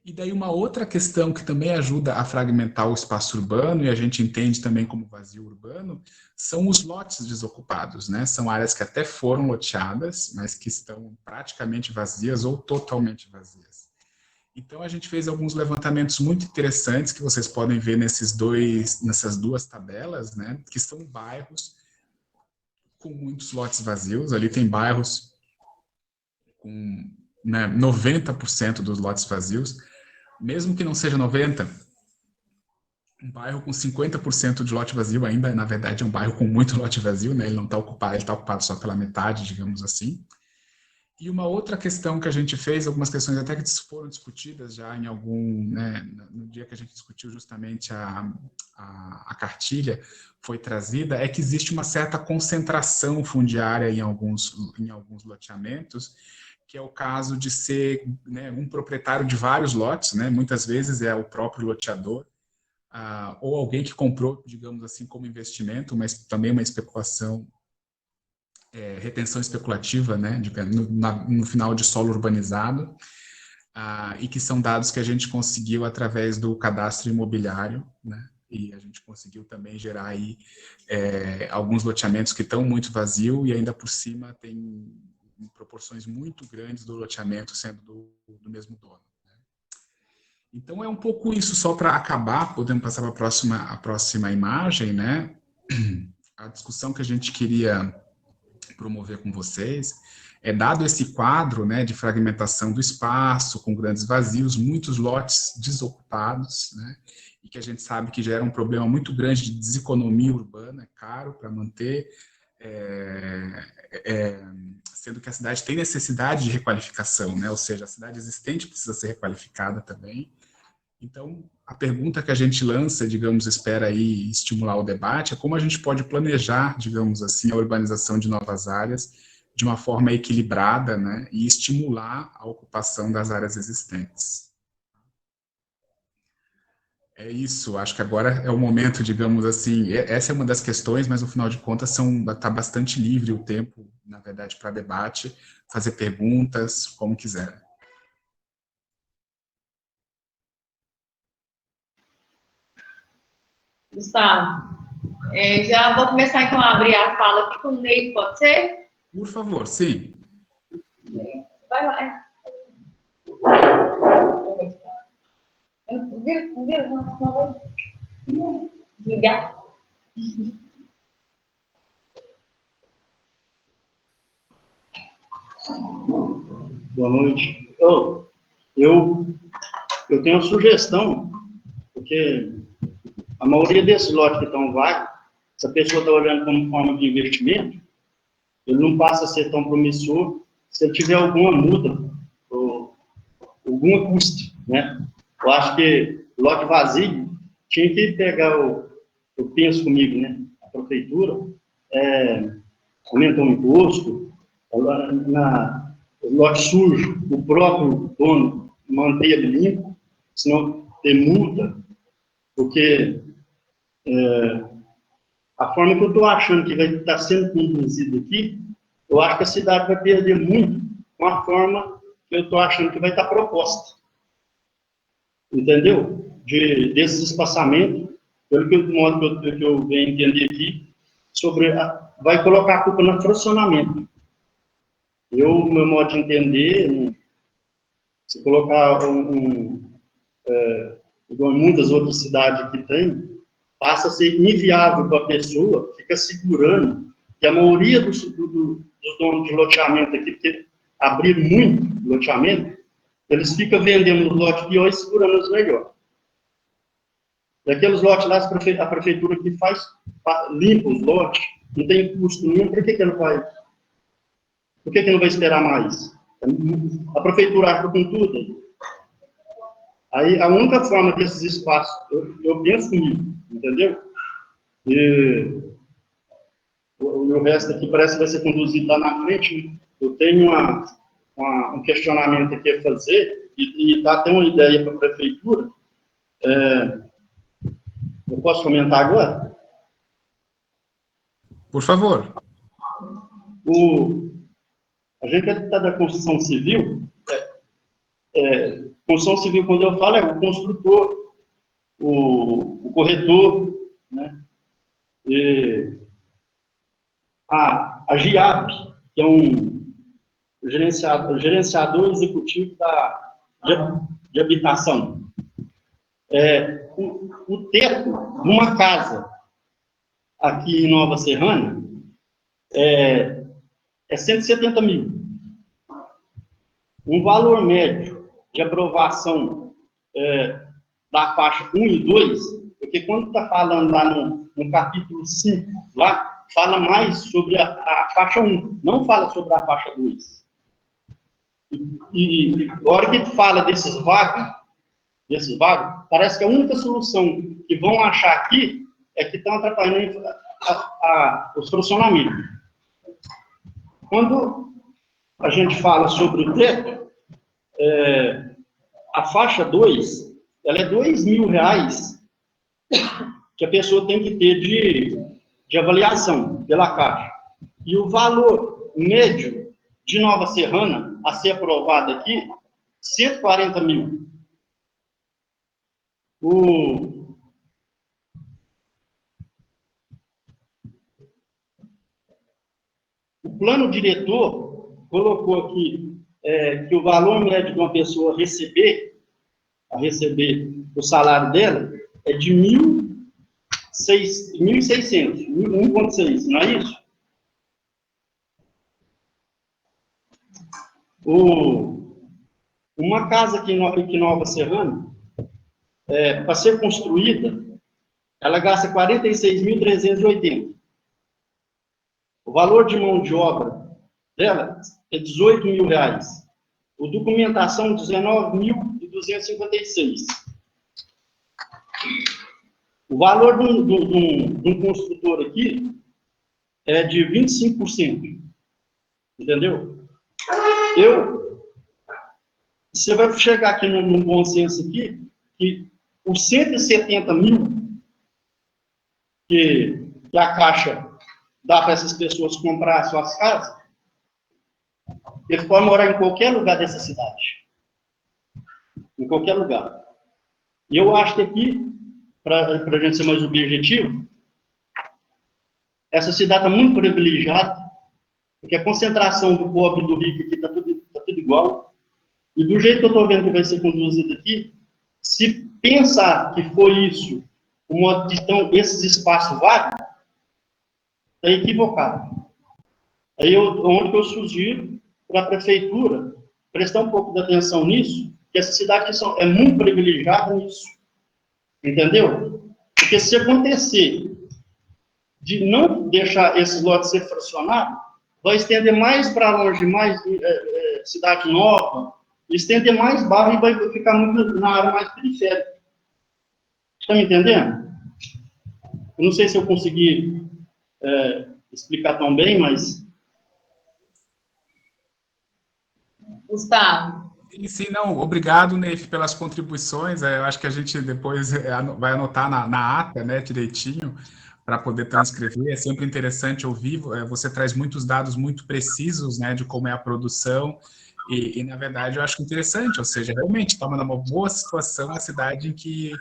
E daí uma outra questão que também ajuda a fragmentar o espaço urbano, e a gente entende também como vazio urbano, são os lotes desocupados, né? São áreas que até foram loteadas, mas que estão praticamente vazias ou totalmente vazias. Então a gente fez alguns levantamentos muito interessantes que vocês podem ver nessas duas tabelas, né? Que são bairros com muitos lotes vazios. Ali tem bairros com, né, 90% dos lotes vazios. Mesmo que não seja 90%, um bairro com 50% de lote vazio ainda, na verdade, é um bairro com muito lote vazio, né? Ele não está ocupado, ele está ocupado só pela metade, digamos assim. E uma outra questão que a gente fez, algumas questões até que foram discutidas já em né, no dia que a gente discutiu justamente a cartilha, foi trazida, é que existe uma certa concentração fundiária em alguns loteamentos, que é o caso de ser, né, um proprietário de vários lotes, né, muitas vezes é o próprio loteador, ou alguém que comprou, digamos assim, como investimento, mas também uma especulação, retenção especulativa, né, no final de solo urbanizado, e que são dados que a gente conseguiu através do cadastro imobiliário, né, e a gente conseguiu também gerar aí alguns loteamentos que estão muito vazios e ainda por cima tem em proporções muito grandes do loteamento sendo do mesmo dono. Né? Então é um pouco isso, só para acabar, podemos passar para a próxima imagem, né? A discussão que a gente queria promover com vocês dado esse quadro, né, de fragmentação do espaço, com grandes vazios, muitos lotes desocupados, né, e que a gente sabe que gera um problema muito grande de deseconomia urbana, é caro para manter, sendo que a cidade tem necessidade de requalificação, né? Ou seja, a cidade existente precisa ser requalificada também. Então, a pergunta que a gente lança, digamos, espera aí estimular o debate, é como a gente pode planejar, digamos assim, a urbanização de novas áreas de uma forma equilibrada, né? E estimular a ocupação das áreas existentes. É isso, acho que agora é o momento, digamos assim, essa é uma das questões, mas no final de contas está bastante livre o tempo, na verdade, para debate, fazer perguntas, como quiser. Gustavo, já vou começar então a abrir a fala aqui com o Ney, pode ser? Por favor, sim. Vai lá. Diga. Boa noite. Eu tenho uma sugestão, porque a maioria desses lotes que estão vagos, se a pessoa está olhando como forma de investimento, ele não passa a ser tão promissor se ele tiver alguma muda, ou alguma custo, né? Eu acho que lote vazio tinha que pegar eu penso comigo, né? A prefeitura aumentou o imposto, lote sujo, o próprio dono manter ele limpo, senão ter multa, porque a forma que eu estou achando que vai estar sendo conduzido aqui, eu acho que a cidade vai perder muito com a forma que eu estou achando que vai estar proposta. Entendeu? Desses espaçamentos, pelo modo que eu venho entender aqui, vai colocar a culpa no fracionamento. Meu modo de entender, se colocar igual em muitas outras cidades que tem, passa a ser inviável para a pessoa, fica segurando, que a maioria dos donos de loteamento aqui, porque abrir muito loteamento, eles ficam vendendo os lotes piores e segurando os melhores. E aqueles lotes lá, a prefeitura que faz, limpa os lotes, não tem custo nenhum, por que não vai? Por que não vai esperar mais? A prefeitura acha com tudo. Aí, a única forma desses espaços, eu penso comigo, entendeu? O resto aqui parece que vai ser conduzido lá na frente. Né? Eu tenho um questionamento aqui a fazer e dá até uma ideia para a prefeitura. Eu posso comentar agora? Por favor. A gente está da construção civil. Construção civil, quando eu falo, é o construtor, o corretor, né? A GIAP, que é um gerenciador executivo de habitação. O teto de uma casa aqui em Nova Serrana é 170 mil. Um valor médio de aprovação da faixa 1 e 2, porque quando está falando lá no capítulo 5, lá, fala mais sobre a faixa 1, não fala sobre a faixa 2. E na hora que fala desses vagos, parece que a única solução que vão achar aqui é que estão atrapalhando os fracionamentos. Quando a gente fala sobre o teto, a faixa 2, ela é R$2.000 que a pessoa tem que ter de avaliação pela Caixa. E o valor médio de Nova Serrana a ser aprovado aqui, 140 mil. O plano diretor colocou aqui que o valor médio de uma pessoa receber o salário dela é de 1.600, 1.600, não é isso? Uma casa aqui em Nova Serrana, para ser construída, ela gasta 46.380. O valor de mão de obra dela é R$18.000. A documentação, 19.256. O valor de um construtor aqui é de 25%. Entendeu? Você vai chegar aqui num bom senso aqui, que os 170 mil que a Caixa dá para essas pessoas comprar suas casas, eles podem morar em qualquer lugar dessa cidade. Em qualquer lugar. E eu acho que aqui, para a gente ser mais objetivo, essa cidade está muito privilegiada, porque a concentração do pobre e do rico aqui está tudo igual. E do jeito que eu estou vendo que vai ser conduzido aqui, se pensar que foi isso, o modo de então, esses espaços vagos, está equivocado. Aí onde que eu sugiro para a prefeitura prestar um pouco de atenção nisso, que essa cidade é muito privilegiada nisso. Entendeu? Porque se acontecer de não deixar esses lotes ser fracionados, vai estender mais para longe, mais cidade nova, estender mais bairro e vai ficar muito na área mais periférica. Estão me entendendo? Eu não sei se eu consegui explicar tão bem, mas... Gustavo. Sim, não, obrigado, Neif, pelas contribuições. Eu acho que a gente depois vai anotar na ata, né, direitinho, para poder transcrever. É sempre interessante ouvir. Você traz muitos dados muito precisos, né, de como é a produção. E na verdade, eu acho interessante, ou seja, realmente está numa boa situação a cidade em que,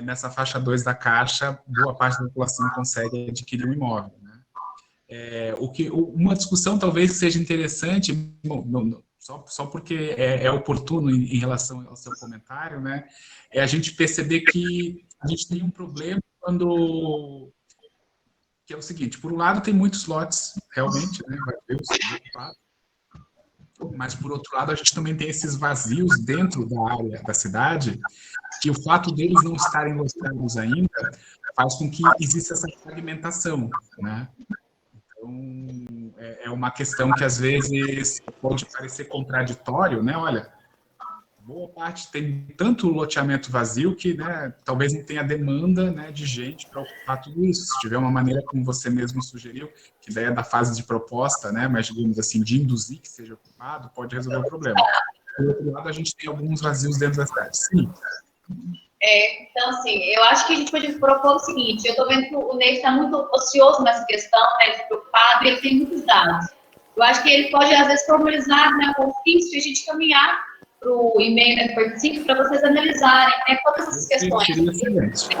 nessa faixa 2 da Caixa, boa parte da população consegue adquirir um imóvel. Né? Uma discussão talvez seja interessante, só porque é oportuno em relação ao seu comentário, né? É a gente perceber que a gente tem um problema que é o seguinte: por um lado, tem muitos lotes, realmente, né? Vai ver o ocupado. Mas, por outro lado, a gente também tem esses vazios dentro da área da cidade, que o fato deles não estarem lotados ainda faz com que exista essa fragmentação, né? Então, é uma questão que, às vezes, pode parecer contraditório, né? Olha, boa parte tem tanto loteamento vazio que, né, talvez não tenha demanda, né, de gente para ocupar tudo isso. Se tiver uma maneira, como você mesmo sugeriu, que daí é da fase de proposta, né, mas digamos assim, de induzir que seja ocupado, pode resolver o problema. Por outro lado, a gente tem alguns vazios dentro da cidade. Sim. Então, assim, eu acho que a gente pode propor o seguinte: eu estou vendo que o Ney está muito ocioso nessa questão, né, preocupado, e ele tem muitos dados. Eu acho que ele pode, às vezes, formalizar, né, com ofício, e a gente caminhar para o e-mail, né, participe, para vocês analisarem, né, todas essas questões. Seria excelente. É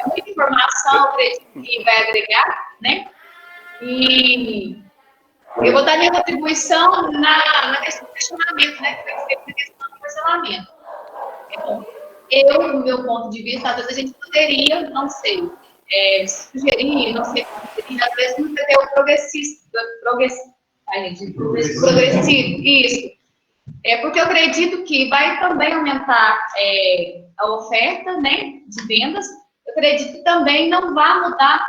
muita informação, acredito que vai agregar, né? E eu vou dar minha contribuição na questão do questionamento, né, que vai ser a questão do parcelamento. Então, eu, do meu ponto de vista, às vezes a gente poderia, não sei, sugerir, não sei como seria, às vezes não ter o progressivo, isso. Porque eu acredito que vai também aumentar a oferta, né, de vendas. Eu acredito que também não vai mudar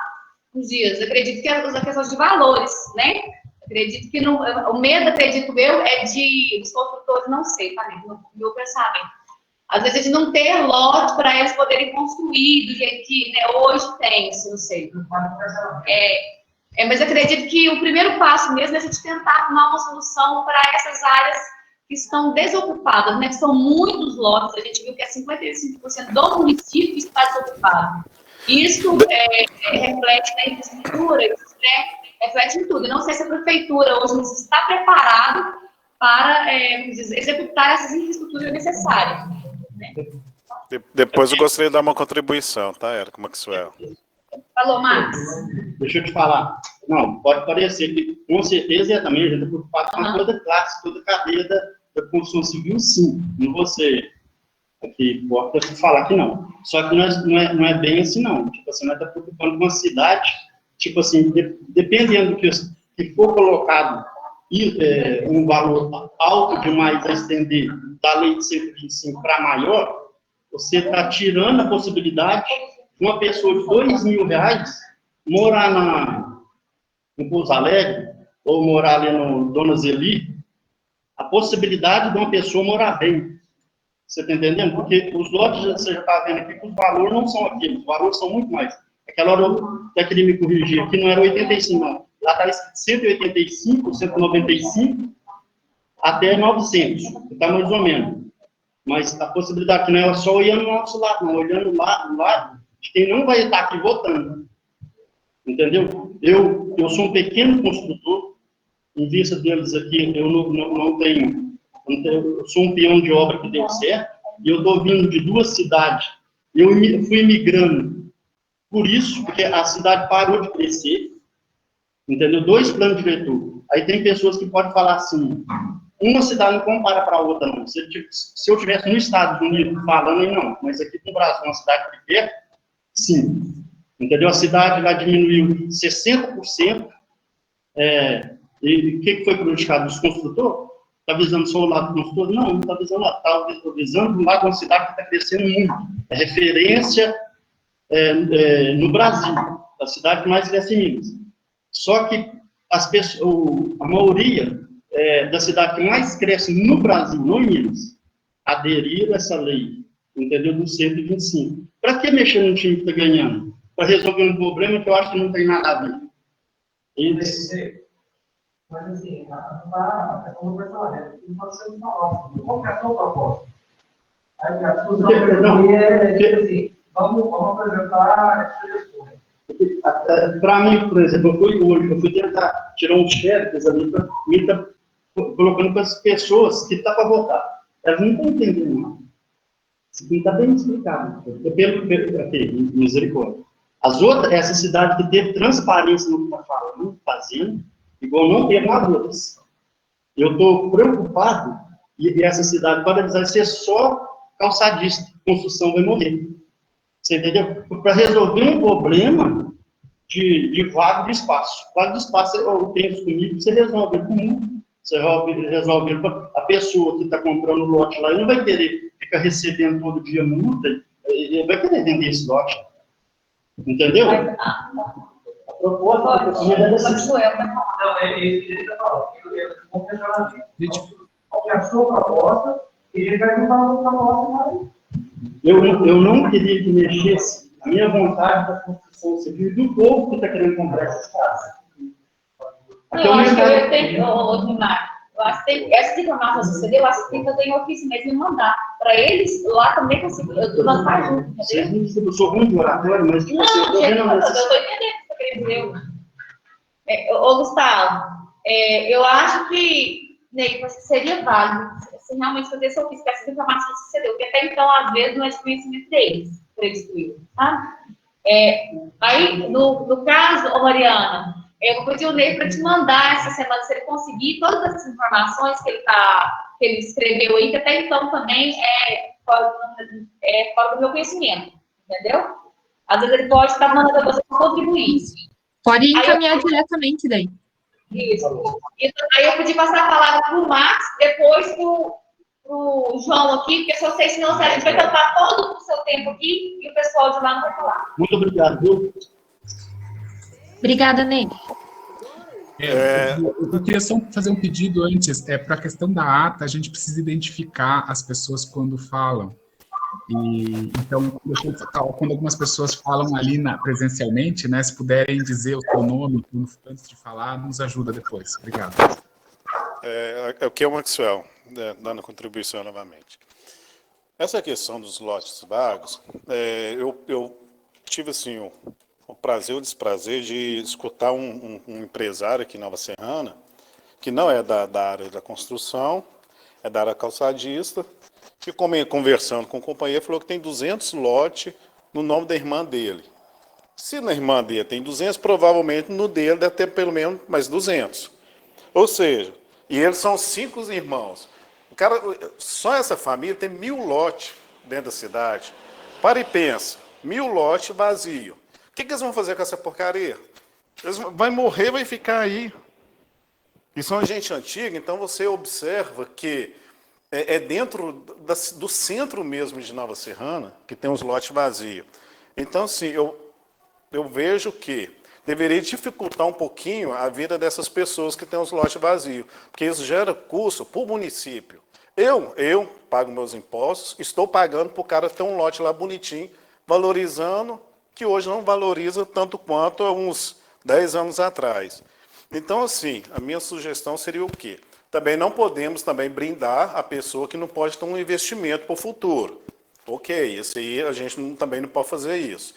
os dias. Eu acredito que é a questão de valores, né? Acredito que não, o medo, acredito eu, é dos construtores, não sei, tá? No meu pensamento. Às vezes, de não ter lote para eles poderem construir do jeito que, né, hoje tem, se não sei. Mas acredito que o primeiro passo mesmo é a gente tentar arrumar uma solução para essas áreas que estão desocupadas, né? Que são muitos lotes. A gente viu que é 55% do município que está desocupado. Isso reflete na infraestrutura, né? Reflete em tudo. Eu não sei se a prefeitura hoje está preparada para executar essas infraestruturas necessárias. Depois eu gostaria de dar uma contribuição, tá, Érico Maxwell? Falou, Marcos. Deixa eu te falar. Não, pode parecer que, com certeza, eu também estou preocupado com toda a classe, toda a cadeia da construção civil, sim. Não você aqui pode falar que não. Só que não é bem assim, não. Tipo assim, nós estamos preocupando com uma cidade, tipo assim, dependendo do que for colocado um valor alto demais a estender da lei de 125 para maior, você está tirando a possibilidade de uma pessoa de R$2.000 morar no Pouso Alegre, ou morar ali no Dona Zeli, a possibilidade de uma pessoa morar bem. Você está entendendo? Porque os lotes, você já está vendo aqui, que os valores não são aqueles, os valores são muito mais. Aquela hora eu até queria me corrigir, aqui não era 85, não. Lá está escrito 185, 195, até 900, está mais ou menos. Mas a possibilidade que não é só olhando no nosso lado, não, olhando lá do lado de quem não vai estar aqui votando. Entendeu? Eu sou um pequeno construtor, em vista deles aqui, eu não tenho, eu sou um peão de obra que deu certo, e eu estou vindo de duas cidades. Eu fui migrando por isso, porque a cidade parou de crescer, entendeu? 2 planos diretores. Aí tem pessoas que podem falar assim, uma cidade não compara para a outra, não. Se eu estivesse nos Estados Unidos falando, não. Mas aqui no Brasil, uma cidade de perto, sim. Entendeu? A cidade lá diminuiu 60%. E o que foi prejudicado? Os construtores? Está visando só o lado do construtor? Não está visando lá. Está visando o lado de uma cidade que está crescendo muito. É referência no Brasil. A cidade que mais cresce em Minas. Só que a maioria da cidade que mais cresce no Brasil, não em Minas, aderiram a essa lei, entendeu? Do 125. Para que mexer no time que está ganhando? Para resolver um problema que eu acho que não tem nada a ver. Mas assim, a questão do personagem, não pode ser uma óbvia. Qual que é a sua proposta? Aí a discussão é assim, vamos apresentar essa questão. Para mim, por exemplo, eu fui tentar tirar uns xerox ali para me estar colocando para as pessoas que estão para votar. Elas não estão entendendo, não. Isso não está bem explicado. Aqui, misericórdia. As outras, essa cidade que teve transparência no que está falando, fazendo, igual não teve nas outras. Eu estou preocupado, e essa cidade, para avisar, ser só calçadista, construção vai morrer. Você entendeu? Para resolver um problema de vaga de espaço. Vaga de espaço, eu tenho comigo, você resolve comum. Você resolve a pessoa que está comprando o lote lá, ele não vai querer ficar recebendo todo dia multa, ele vai querer vender esse lote. Entendeu? A proposta da pessoa é assim. Não, ele está falando. qual que é a sua proposta, e a gente vai juntar uma proposta. Eu não queria que mexesse a minha vontade da construção civil do povo que está querendo comprar essas casas. Eu acho que eu tenho, eu acho que tem, essas informações que você deu, eu acho que tem que fazer em ofício mesmo e mandar. Para eles, lá também conseguir. Eu mandar junto, entendeu? Eu sou ruim de oratório, mas tipo assim, Não, gente, eu estou entendendo o que você quer dizer. Ô, Gustavo, eu acho que, Ney, seria válido se realmente fazer esse ofício, que essas informações que você deu, porque até então, às vezes, não é de conhecimento deles, para eles excluir, tá? Aí, no caso, ô Mariana, eu vou pedir o Ney para te mandar essa semana, se ele conseguir, todas essas informações que ele escreveu aí, que até então também fora do meu conhecimento, entendeu? Às vezes ele pode estar mandando a você contribuir. Pode encaminhar diretamente daí. Isso. Aí eu pedi passar a palavra para o Max, depois para o João aqui, porque se eu sei, senão a gente vai cantar todo o seu tempo aqui e o pessoal de lá não vai falar. Muito obrigado, viu? Obrigada, Ney. Eu queria só fazer um pedido antes. Para a questão da ata, a gente precisa identificar as pessoas quando falam. Então, quando algumas pessoas falam ali presencialmente, né, se puderem dizer o seu nome antes de falar, nos ajuda depois. Obrigado. Aqui é o Maxwell, dando contribuição novamente. Essa questão dos lotes vagos, eu tive assim, o prazer ou o desprazer de escutar um empresário aqui em Nova Serrana, que não é da área da construção, é da área calçadista, que conversando com o companheiro, falou que tem 200 lotes no nome da irmã dele. Se na irmã dele tem 200, provavelmente no dele deve ter pelo menos mais 200. Ou seja, e eles são 5 irmãos. O cara, só essa família tem 1000 lotes dentro da cidade. Para e pensa, 1000 lotes vazios. O que eles vão fazer com essa porcaria? Eles vão morrer, vai ficar aí. E são gente antiga, então você observa que dentro do centro mesmo de Nova Serrana que tem os lotes vazios. Então, sim, eu vejo que deveria dificultar um pouquinho a vida dessas pessoas que têm os lotes vazios, porque isso gera custo para o município. Eu pago meus impostos, estou pagando para o cara ter um lote lá bonitinho, valorizando, que hoje não valoriza tanto quanto há uns 10 anos atrás. Então, assim, a minha sugestão seria o quê? Também não podemos brindar a pessoa que não pode ter um investimento para o futuro. Ok, isso aí a gente também não pode fazer isso.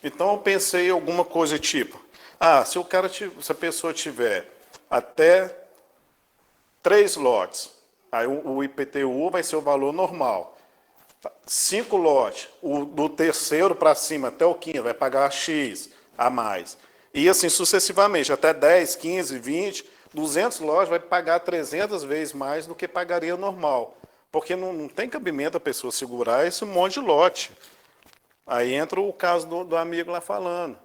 Então, eu pensei em alguma coisa tipo, se a pessoa tiver até 3 lotes, aí o IPTU vai ser o valor normal. 5 lotes, do terceiro para cima até o 5º vai pagar X a mais. E assim sucessivamente, até 10, 15, 20, 200 lotes vai pagar 300 vezes mais do que pagaria normal. Porque não tem cabimento a pessoa segurar esse monte de lote. Aí entra o caso do amigo lá falando.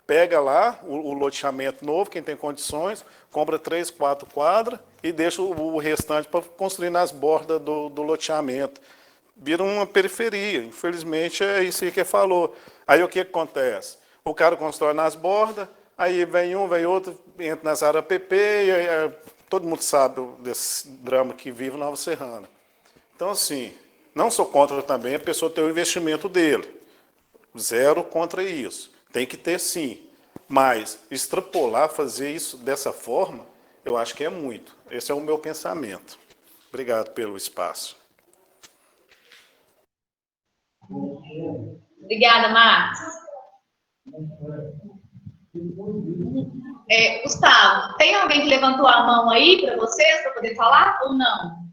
Pega lá o loteamento novo, quem tem condições, compra 3, 4 quadras e deixa o restante para construir nas bordas do loteamento. Vira uma periferia. Infelizmente, é isso aí que ele falou. Aí o que acontece? O cara constrói nas bordas, aí vem um, vem outro, entra nas áreas PP, e todo mundo sabe desse drama que vive Nova Serrana. Então, assim, não sou contra também a pessoa ter o investimento dele. Zero contra isso. Tem que ter sim. Mas extrapolar, fazer isso dessa forma, eu acho que é muito. Esse é o meu pensamento. Obrigado pelo espaço. Obrigada, Marcos. Gustavo, tem alguém que levantou a mão aí para vocês, para poder falar ou não?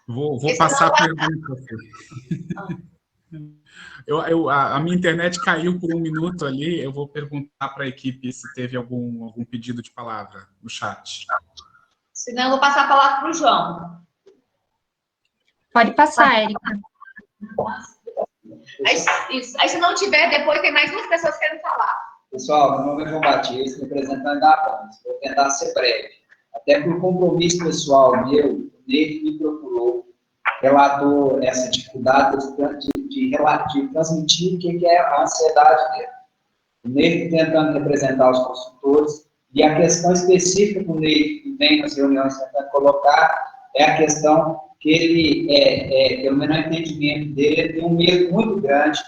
Vou passar a pergunta. A minha internet caiu por 1 minuto ali, eu vou perguntar para a equipe se teve algum pedido de palavra no chat. Senão eu vou passar a palavra para o João. Pode passar, Érica. Aí, se não tiver, depois tem mais 2 pessoas que querem falar. Pessoal, meu nome é João Batista, representante da APANS. Vou tentar ser breve. Até por compromisso pessoal meu, o Ney me procurou, relatou essa dificuldade de transmitir o que é a ansiedade dele. O Ney tentando representar os consultores, E a questão específica que o Ney vem nas reuniões tentar colocar é a questão que ele, pelo menor entendimento dele, ele tem um medo muito grande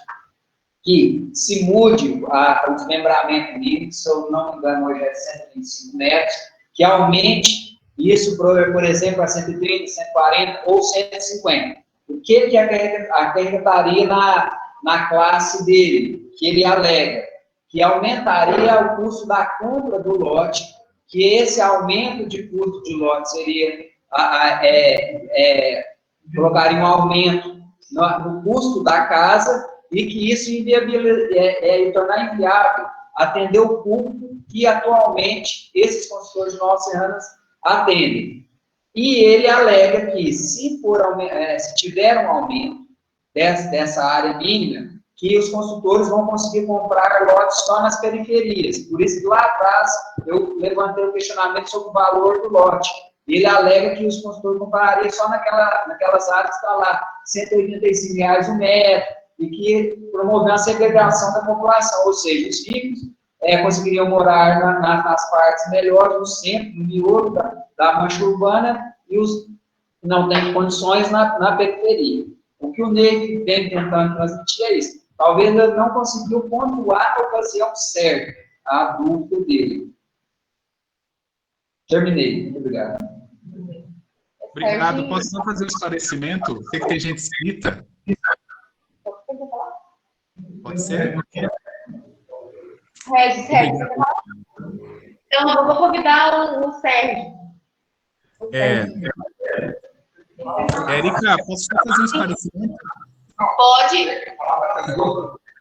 que se mude o desmembramento mínimo, se eu não me engano, hoje é 125 metros, que aumente isso, por exemplo, a 130, 140 ou 150. O que acarretaria na classe dele, que ele alega? Que aumentaria o custo da compra do lote, que esse aumento de custo de lote seria, colocaria um aumento no custo da casa, e que isso tornar inviável atender o público que atualmente esses consultores nova-serranos atendem. E ele alega que, se tiver um aumento dessa área mínima, que os consultores vão conseguir comprar lotes só nas periferias. Por isso que lá atrás eu levantei o questionamento sobre o valor do lote. Ele alega que os consultores comprariam só naquelas áreas que está lá, R$185 o metro, e que promover a segregação da população, ou seja, os ricos conseguiriam morar nas partes melhores, no centro, no miolo da mancha urbana, e os que não têm condições na periferia. O que o Ney vem tentando transmitir é isso. Talvez ele não conseguiu pontuar na ocasião certa a dúvida dele. Terminei. Muito obrigado. Obrigado. Posso só fazer um esclarecimento? Sei que tem gente escrita. Pode ser? Regis, então, eu vou convidar o Sérgio. Érica, posso só fazer um esclarecimento? Pode.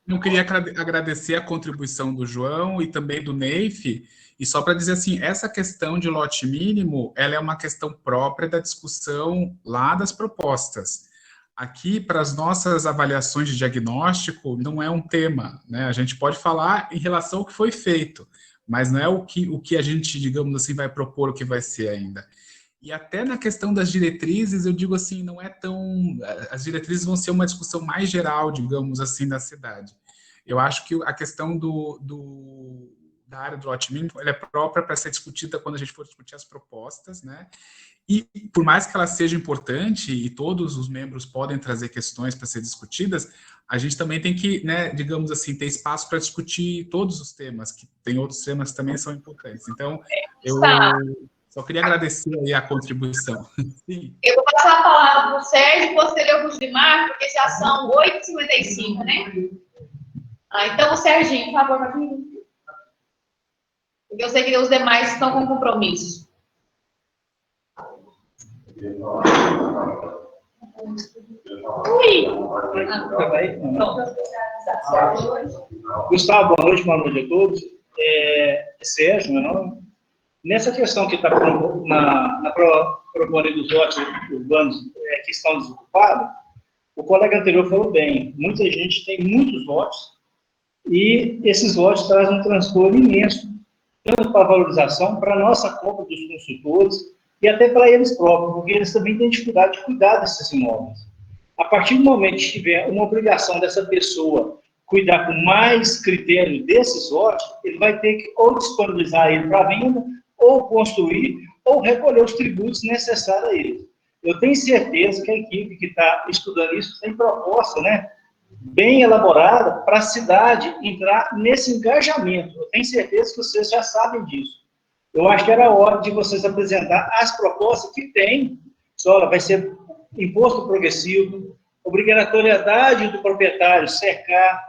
Eu queria agradecer a contribuição do João e também do Neif, e só para dizer assim, essa questão de lote mínimo, ela é uma questão própria da discussão lá das propostas. Aqui, para as nossas avaliações de diagnóstico, não é um tema, né? A gente pode falar em relação ao que foi feito, mas não é o que a gente, digamos assim, vai propor, o que vai ser ainda. E até na questão das diretrizes, eu digo assim, não é tão... As diretrizes vão ser uma discussão mais geral, digamos assim, da cidade. Eu acho que a questão da área do lote mínimo, ela é própria para ser discutida quando a gente for discutir as propostas, né? E por mais que ela seja importante e todos os membros podem trazer questões para ser discutidas, a gente também tem que, né, digamos assim, ter espaço para discutir todos os temas, que tem outros temas que também são importantes. Então, eu só queria agradecer aí a contribuição. Sim. Eu vou passar a palavra para o Sérgio, posterior para o Gilmar, porque já são 8h55, né? Então, o Serginho, por favor, para mim. Porque eu sei que os demais estão com compromisso. Gustavo, boa noite a todos. Sérgio, meu nome. Nessa questão que está na proposta dos lotes urbanos que estão desocupados, o colega anterior falou bem, muita gente tem muitos lotes e esses lotes trazem um transtorno imenso, tanto para a valorização, para a nossa compra dos consultores e até para eles próprios, porque eles também têm dificuldade de cuidar desses imóveis. A partir do momento que tiver uma obrigação dessa pessoa cuidar com mais critério desses lotes, ele vai ter que ou disponibilizar ele para venda, ou construir, ou recolher os tributos necessários a ele. Eu tenho certeza que a equipe que está estudando isso tem proposta, né, bem elaborada para a cidade entrar nesse engajamento. Eu tenho certeza que vocês já sabem disso. Eu acho que era hora de vocês apresentar as propostas que tem. Só vai ser imposto progressivo, obrigatoriedade do proprietário cercar,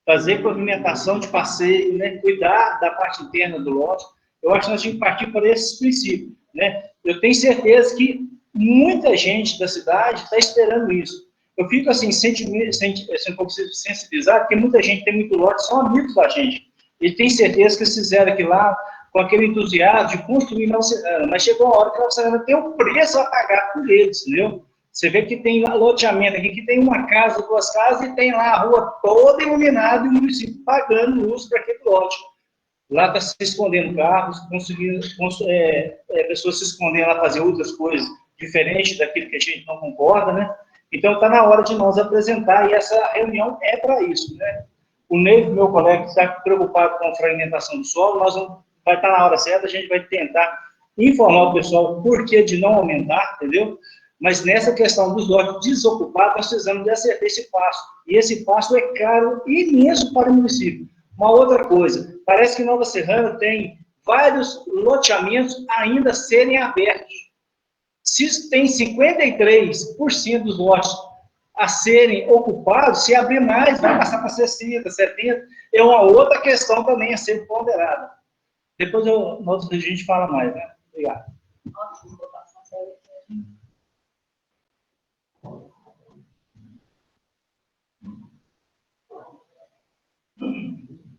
fazer pavimentação de passeio, né, cuidar da parte interna do lote. Eu acho que nós temos que partir para esses princípios, né? Eu tenho certeza que muita gente da cidade está esperando isso. Eu fico assim, um pouco sensibilizado, porque muita gente tem muito lote, são amigos da gente. E tem certeza que eles fizeram aquilo lá com aquele entusiasmo de construir Nova Serrana, mas chegou a hora que Nova Serrana tem um preço a pagar por eles, entendeu? Você vê que tem loteamento aqui, que tem uma casa, duas casas, e tem lá a rua toda iluminada e o município pagando luz para aquele lote. Lá está se escondendo carros, pessoas se escondendo lá fazer outras coisas diferentes daquilo que a gente não concorda, né? Então está na hora de nós apresentar, e essa reunião é para isso, né? O Ney, meu colega, está preocupado com a fragmentação do solo, nós vamos vai estar na hora certa, a gente vai tentar informar o pessoal o porquê de não aumentar, entendeu? Mas nessa questão dos lotes desocupados, nós precisamos de acertar esse passo. E esse passo é caro e imenso para o município. Uma outra coisa, parece que Nova Serrana tem vários loteamentos ainda a serem abertos. Se tem 53% dos lotes a serem ocupados, se abrir mais, vai passar para 60%, 70%. É uma outra questão também a ser ponderada. Depois a gente fala mais, né? Obrigado.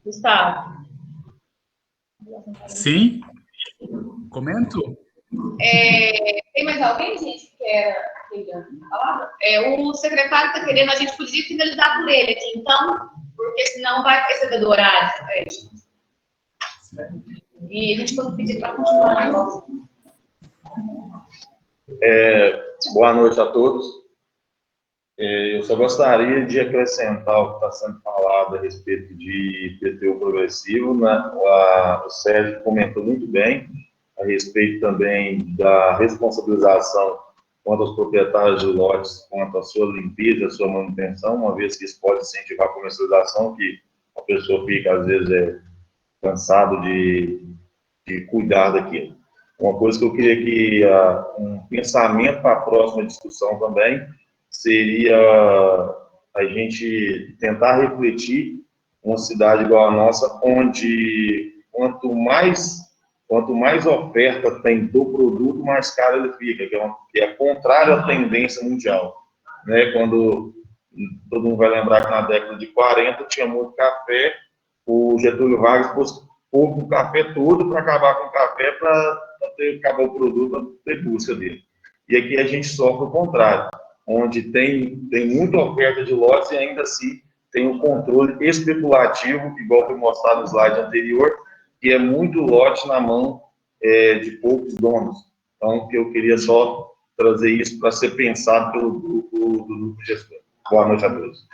Gustavo. Sim? Comento? Tem mais alguém, gente, que quer falar? O secretário está querendo, a gente podia finalizar por ele aqui, então, porque senão vai exceder do horário. E a gente pode pedir para continuar. Boa noite a todos. Eu só gostaria de acrescentar o que está sendo falado a respeito de IPTU progressivo, né? O Sérgio comentou muito bem a respeito também da responsabilização quanto aos proprietários de lotes, quanto à sua limpeza, à sua manutenção, uma vez que isso pode incentivar a comercialização, que a pessoa fica, às vezes, cansado de cuidar daquilo. Uma coisa que eu queria que um pensamento para a próxima discussão também seria a gente tentar refletir uma cidade igual a nossa, onde quanto mais oferta tem do produto, mais caro ele fica, que é contrário à tendência mundial. Né? Quando todo mundo vai lembrar que na década de 40 tinha muito café, o Getúlio Vargas pôs o café todo para acabar com o café, para acabar o produto, para ter busca dele. E aqui a gente sofre o contrário, onde tem muita oferta de lotes e ainda assim tem um controle especulativo, igual foi mostrado no slide anterior, que é muito lote na mão de poucos donos. Então, que eu queria só trazer isso para ser pensado pelo grupo gestor. Boa noite a todos.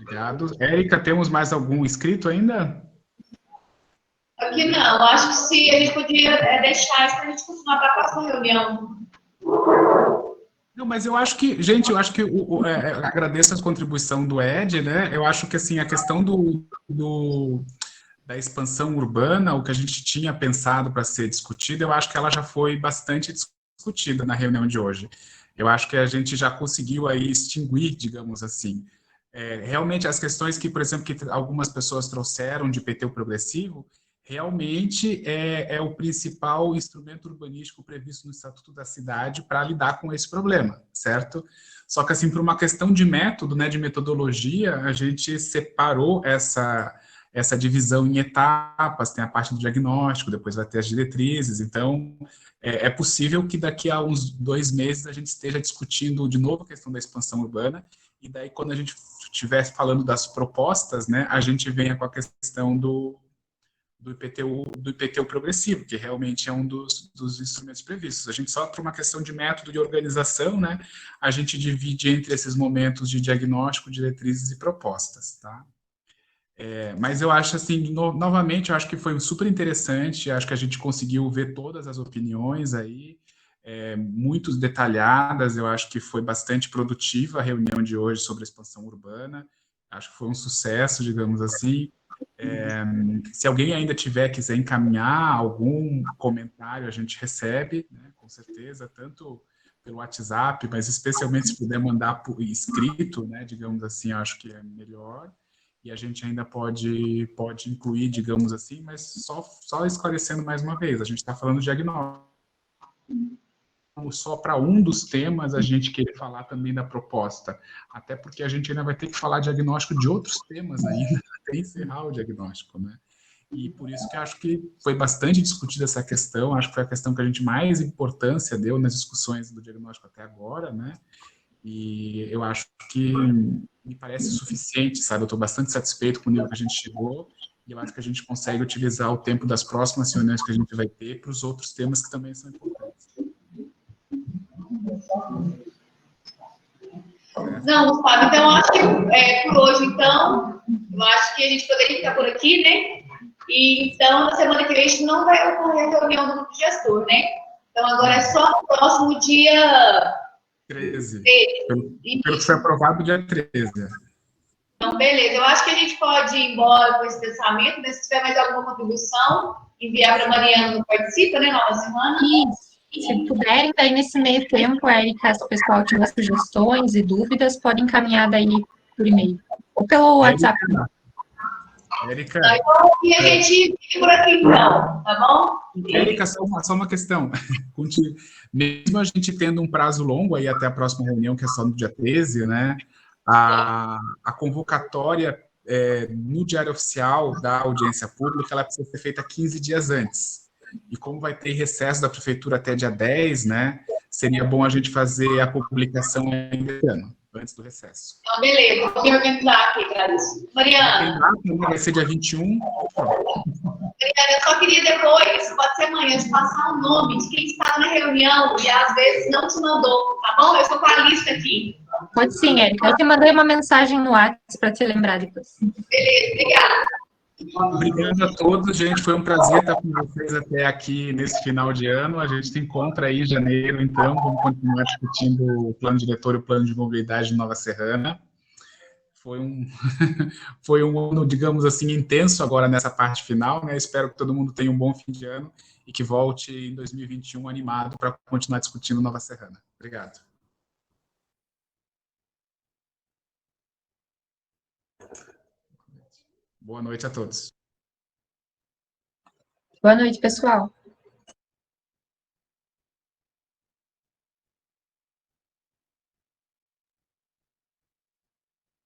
Obrigado. Érica, temos mais algum inscrito ainda? Aqui não, acho que se a gente podia deixar isso para a gente continuar para a próxima reunião. Não, mas eu acho que, gente, agradeço a contribuição do Ed, né? Eu acho que, assim, a questão da expansão urbana, o que a gente tinha pensado para ser discutido, eu acho que ela já foi bastante discutida na reunião de hoje. Eu acho que a gente já conseguiu aí extinguir, digamos assim. Realmente, as questões que, por exemplo, que algumas pessoas trouxeram de IPTU progressivo, realmente é o principal instrumento urbanístico previsto no Estatuto da Cidade para lidar com esse problema, certo? Só que, assim, por uma questão de método, né, de metodologia, a gente separou essa divisão em etapas, tem a parte do diagnóstico, depois vai ter as diretrizes, então é possível que daqui a uns 2 meses a gente esteja discutindo de novo a questão da expansão urbana, e daí quando a gente estiver falando das propostas, né, a gente venha com a questão do IPTU progressivo, que realmente é um dos instrumentos previstos. A gente só, por uma questão de método de organização, né, a gente divide entre esses momentos de diagnóstico, diretrizes e propostas, tá? Mas eu acho, assim, novamente, eu acho que foi super interessante, acho que a gente conseguiu ver todas as opiniões aí, muito detalhadas, eu acho que foi bastante produtiva a reunião de hoje sobre a expansão urbana, acho que foi um sucesso, digamos assim. Se alguém ainda quiser encaminhar algum comentário, a gente recebe, né, com certeza, tanto pelo WhatsApp, mas especialmente se puder mandar por escrito, né, digamos assim, eu acho que é melhor. E a gente ainda pode incluir, digamos assim, mas só esclarecendo mais uma vez, a gente está falando de diagnóstico. Só para um dos temas a gente querer falar também da proposta, até porque a gente ainda vai ter que falar diagnóstico de outros temas ainda, até encerrar o diagnóstico, né? E por isso que eu acho que foi bastante discutida essa questão, acho que foi a questão que a gente mais importância deu nas discussões do diagnóstico até agora, né? E eu acho que me parece suficiente, sabe? Eu estou bastante satisfeito com o nível que a gente chegou, e eu acho que a gente consegue utilizar o tempo das próximas reuniões que a gente vai ter para os outros temas que também são importantes. Não, Gustavo, então eu acho que por hoje, então, eu acho que a gente poderia ficar por aqui, né? E então, na semana que vem, a gente não vai ocorrer a reunião do grupo gestor, né? Então, agora é só no próximo dia 13. Pelo que foi aprovado, dia 13. Então, beleza. Eu acho que a gente pode ir embora com esse pensamento, né? Se tiver mais alguma contribuição, enviar para a Mariana no Participa, né? Nova semana. E se puderem, daí nesse meio tempo, Érica, se o pessoal tiver sugestões e dúvidas, podem encaminhar daí por e-mail. Ou pelo WhatsApp. Érica. E a gente fica por aqui, então, tá bom? Érica, só uma questão. Mesmo a gente tendo um prazo longo aí até a próxima reunião, que é só no dia 13, né? A convocatória no Diário Oficial da audiência pública, ela precisa ser feita 15 dias antes. E como vai ter recesso da prefeitura até dia 10, né? Seria bom a gente fazer a publicação ainda esse ano, antes do recesso. Então, beleza. Vou me organizar aqui, Clarice. Mariana. Vai ser dia 21. Mariana, eu só queria depois, pode ser amanhã, te passar o nome de quem estava na reunião e às vezes não te mandou, tá bom? Eu estou com a lista aqui. Pode sim, Érica. Eu te mandei uma mensagem no WhatsApp para te lembrar depois. Beleza, obrigada. Obrigado a todos, gente. Foi um prazer estar com vocês até aqui nesse final de ano. A gente se encontra aí em janeiro, então. Vamos continuar discutindo o plano diretor e o plano de mobilidade de Nova Serrana. Foi um ano, digamos assim, intenso agora nessa parte final, né? Espero que todo mundo tenha um bom fim de ano e que volte em 2021 animado para continuar discutindo Nova Serrana. Obrigado. Boa noite a todos. Boa noite, pessoal.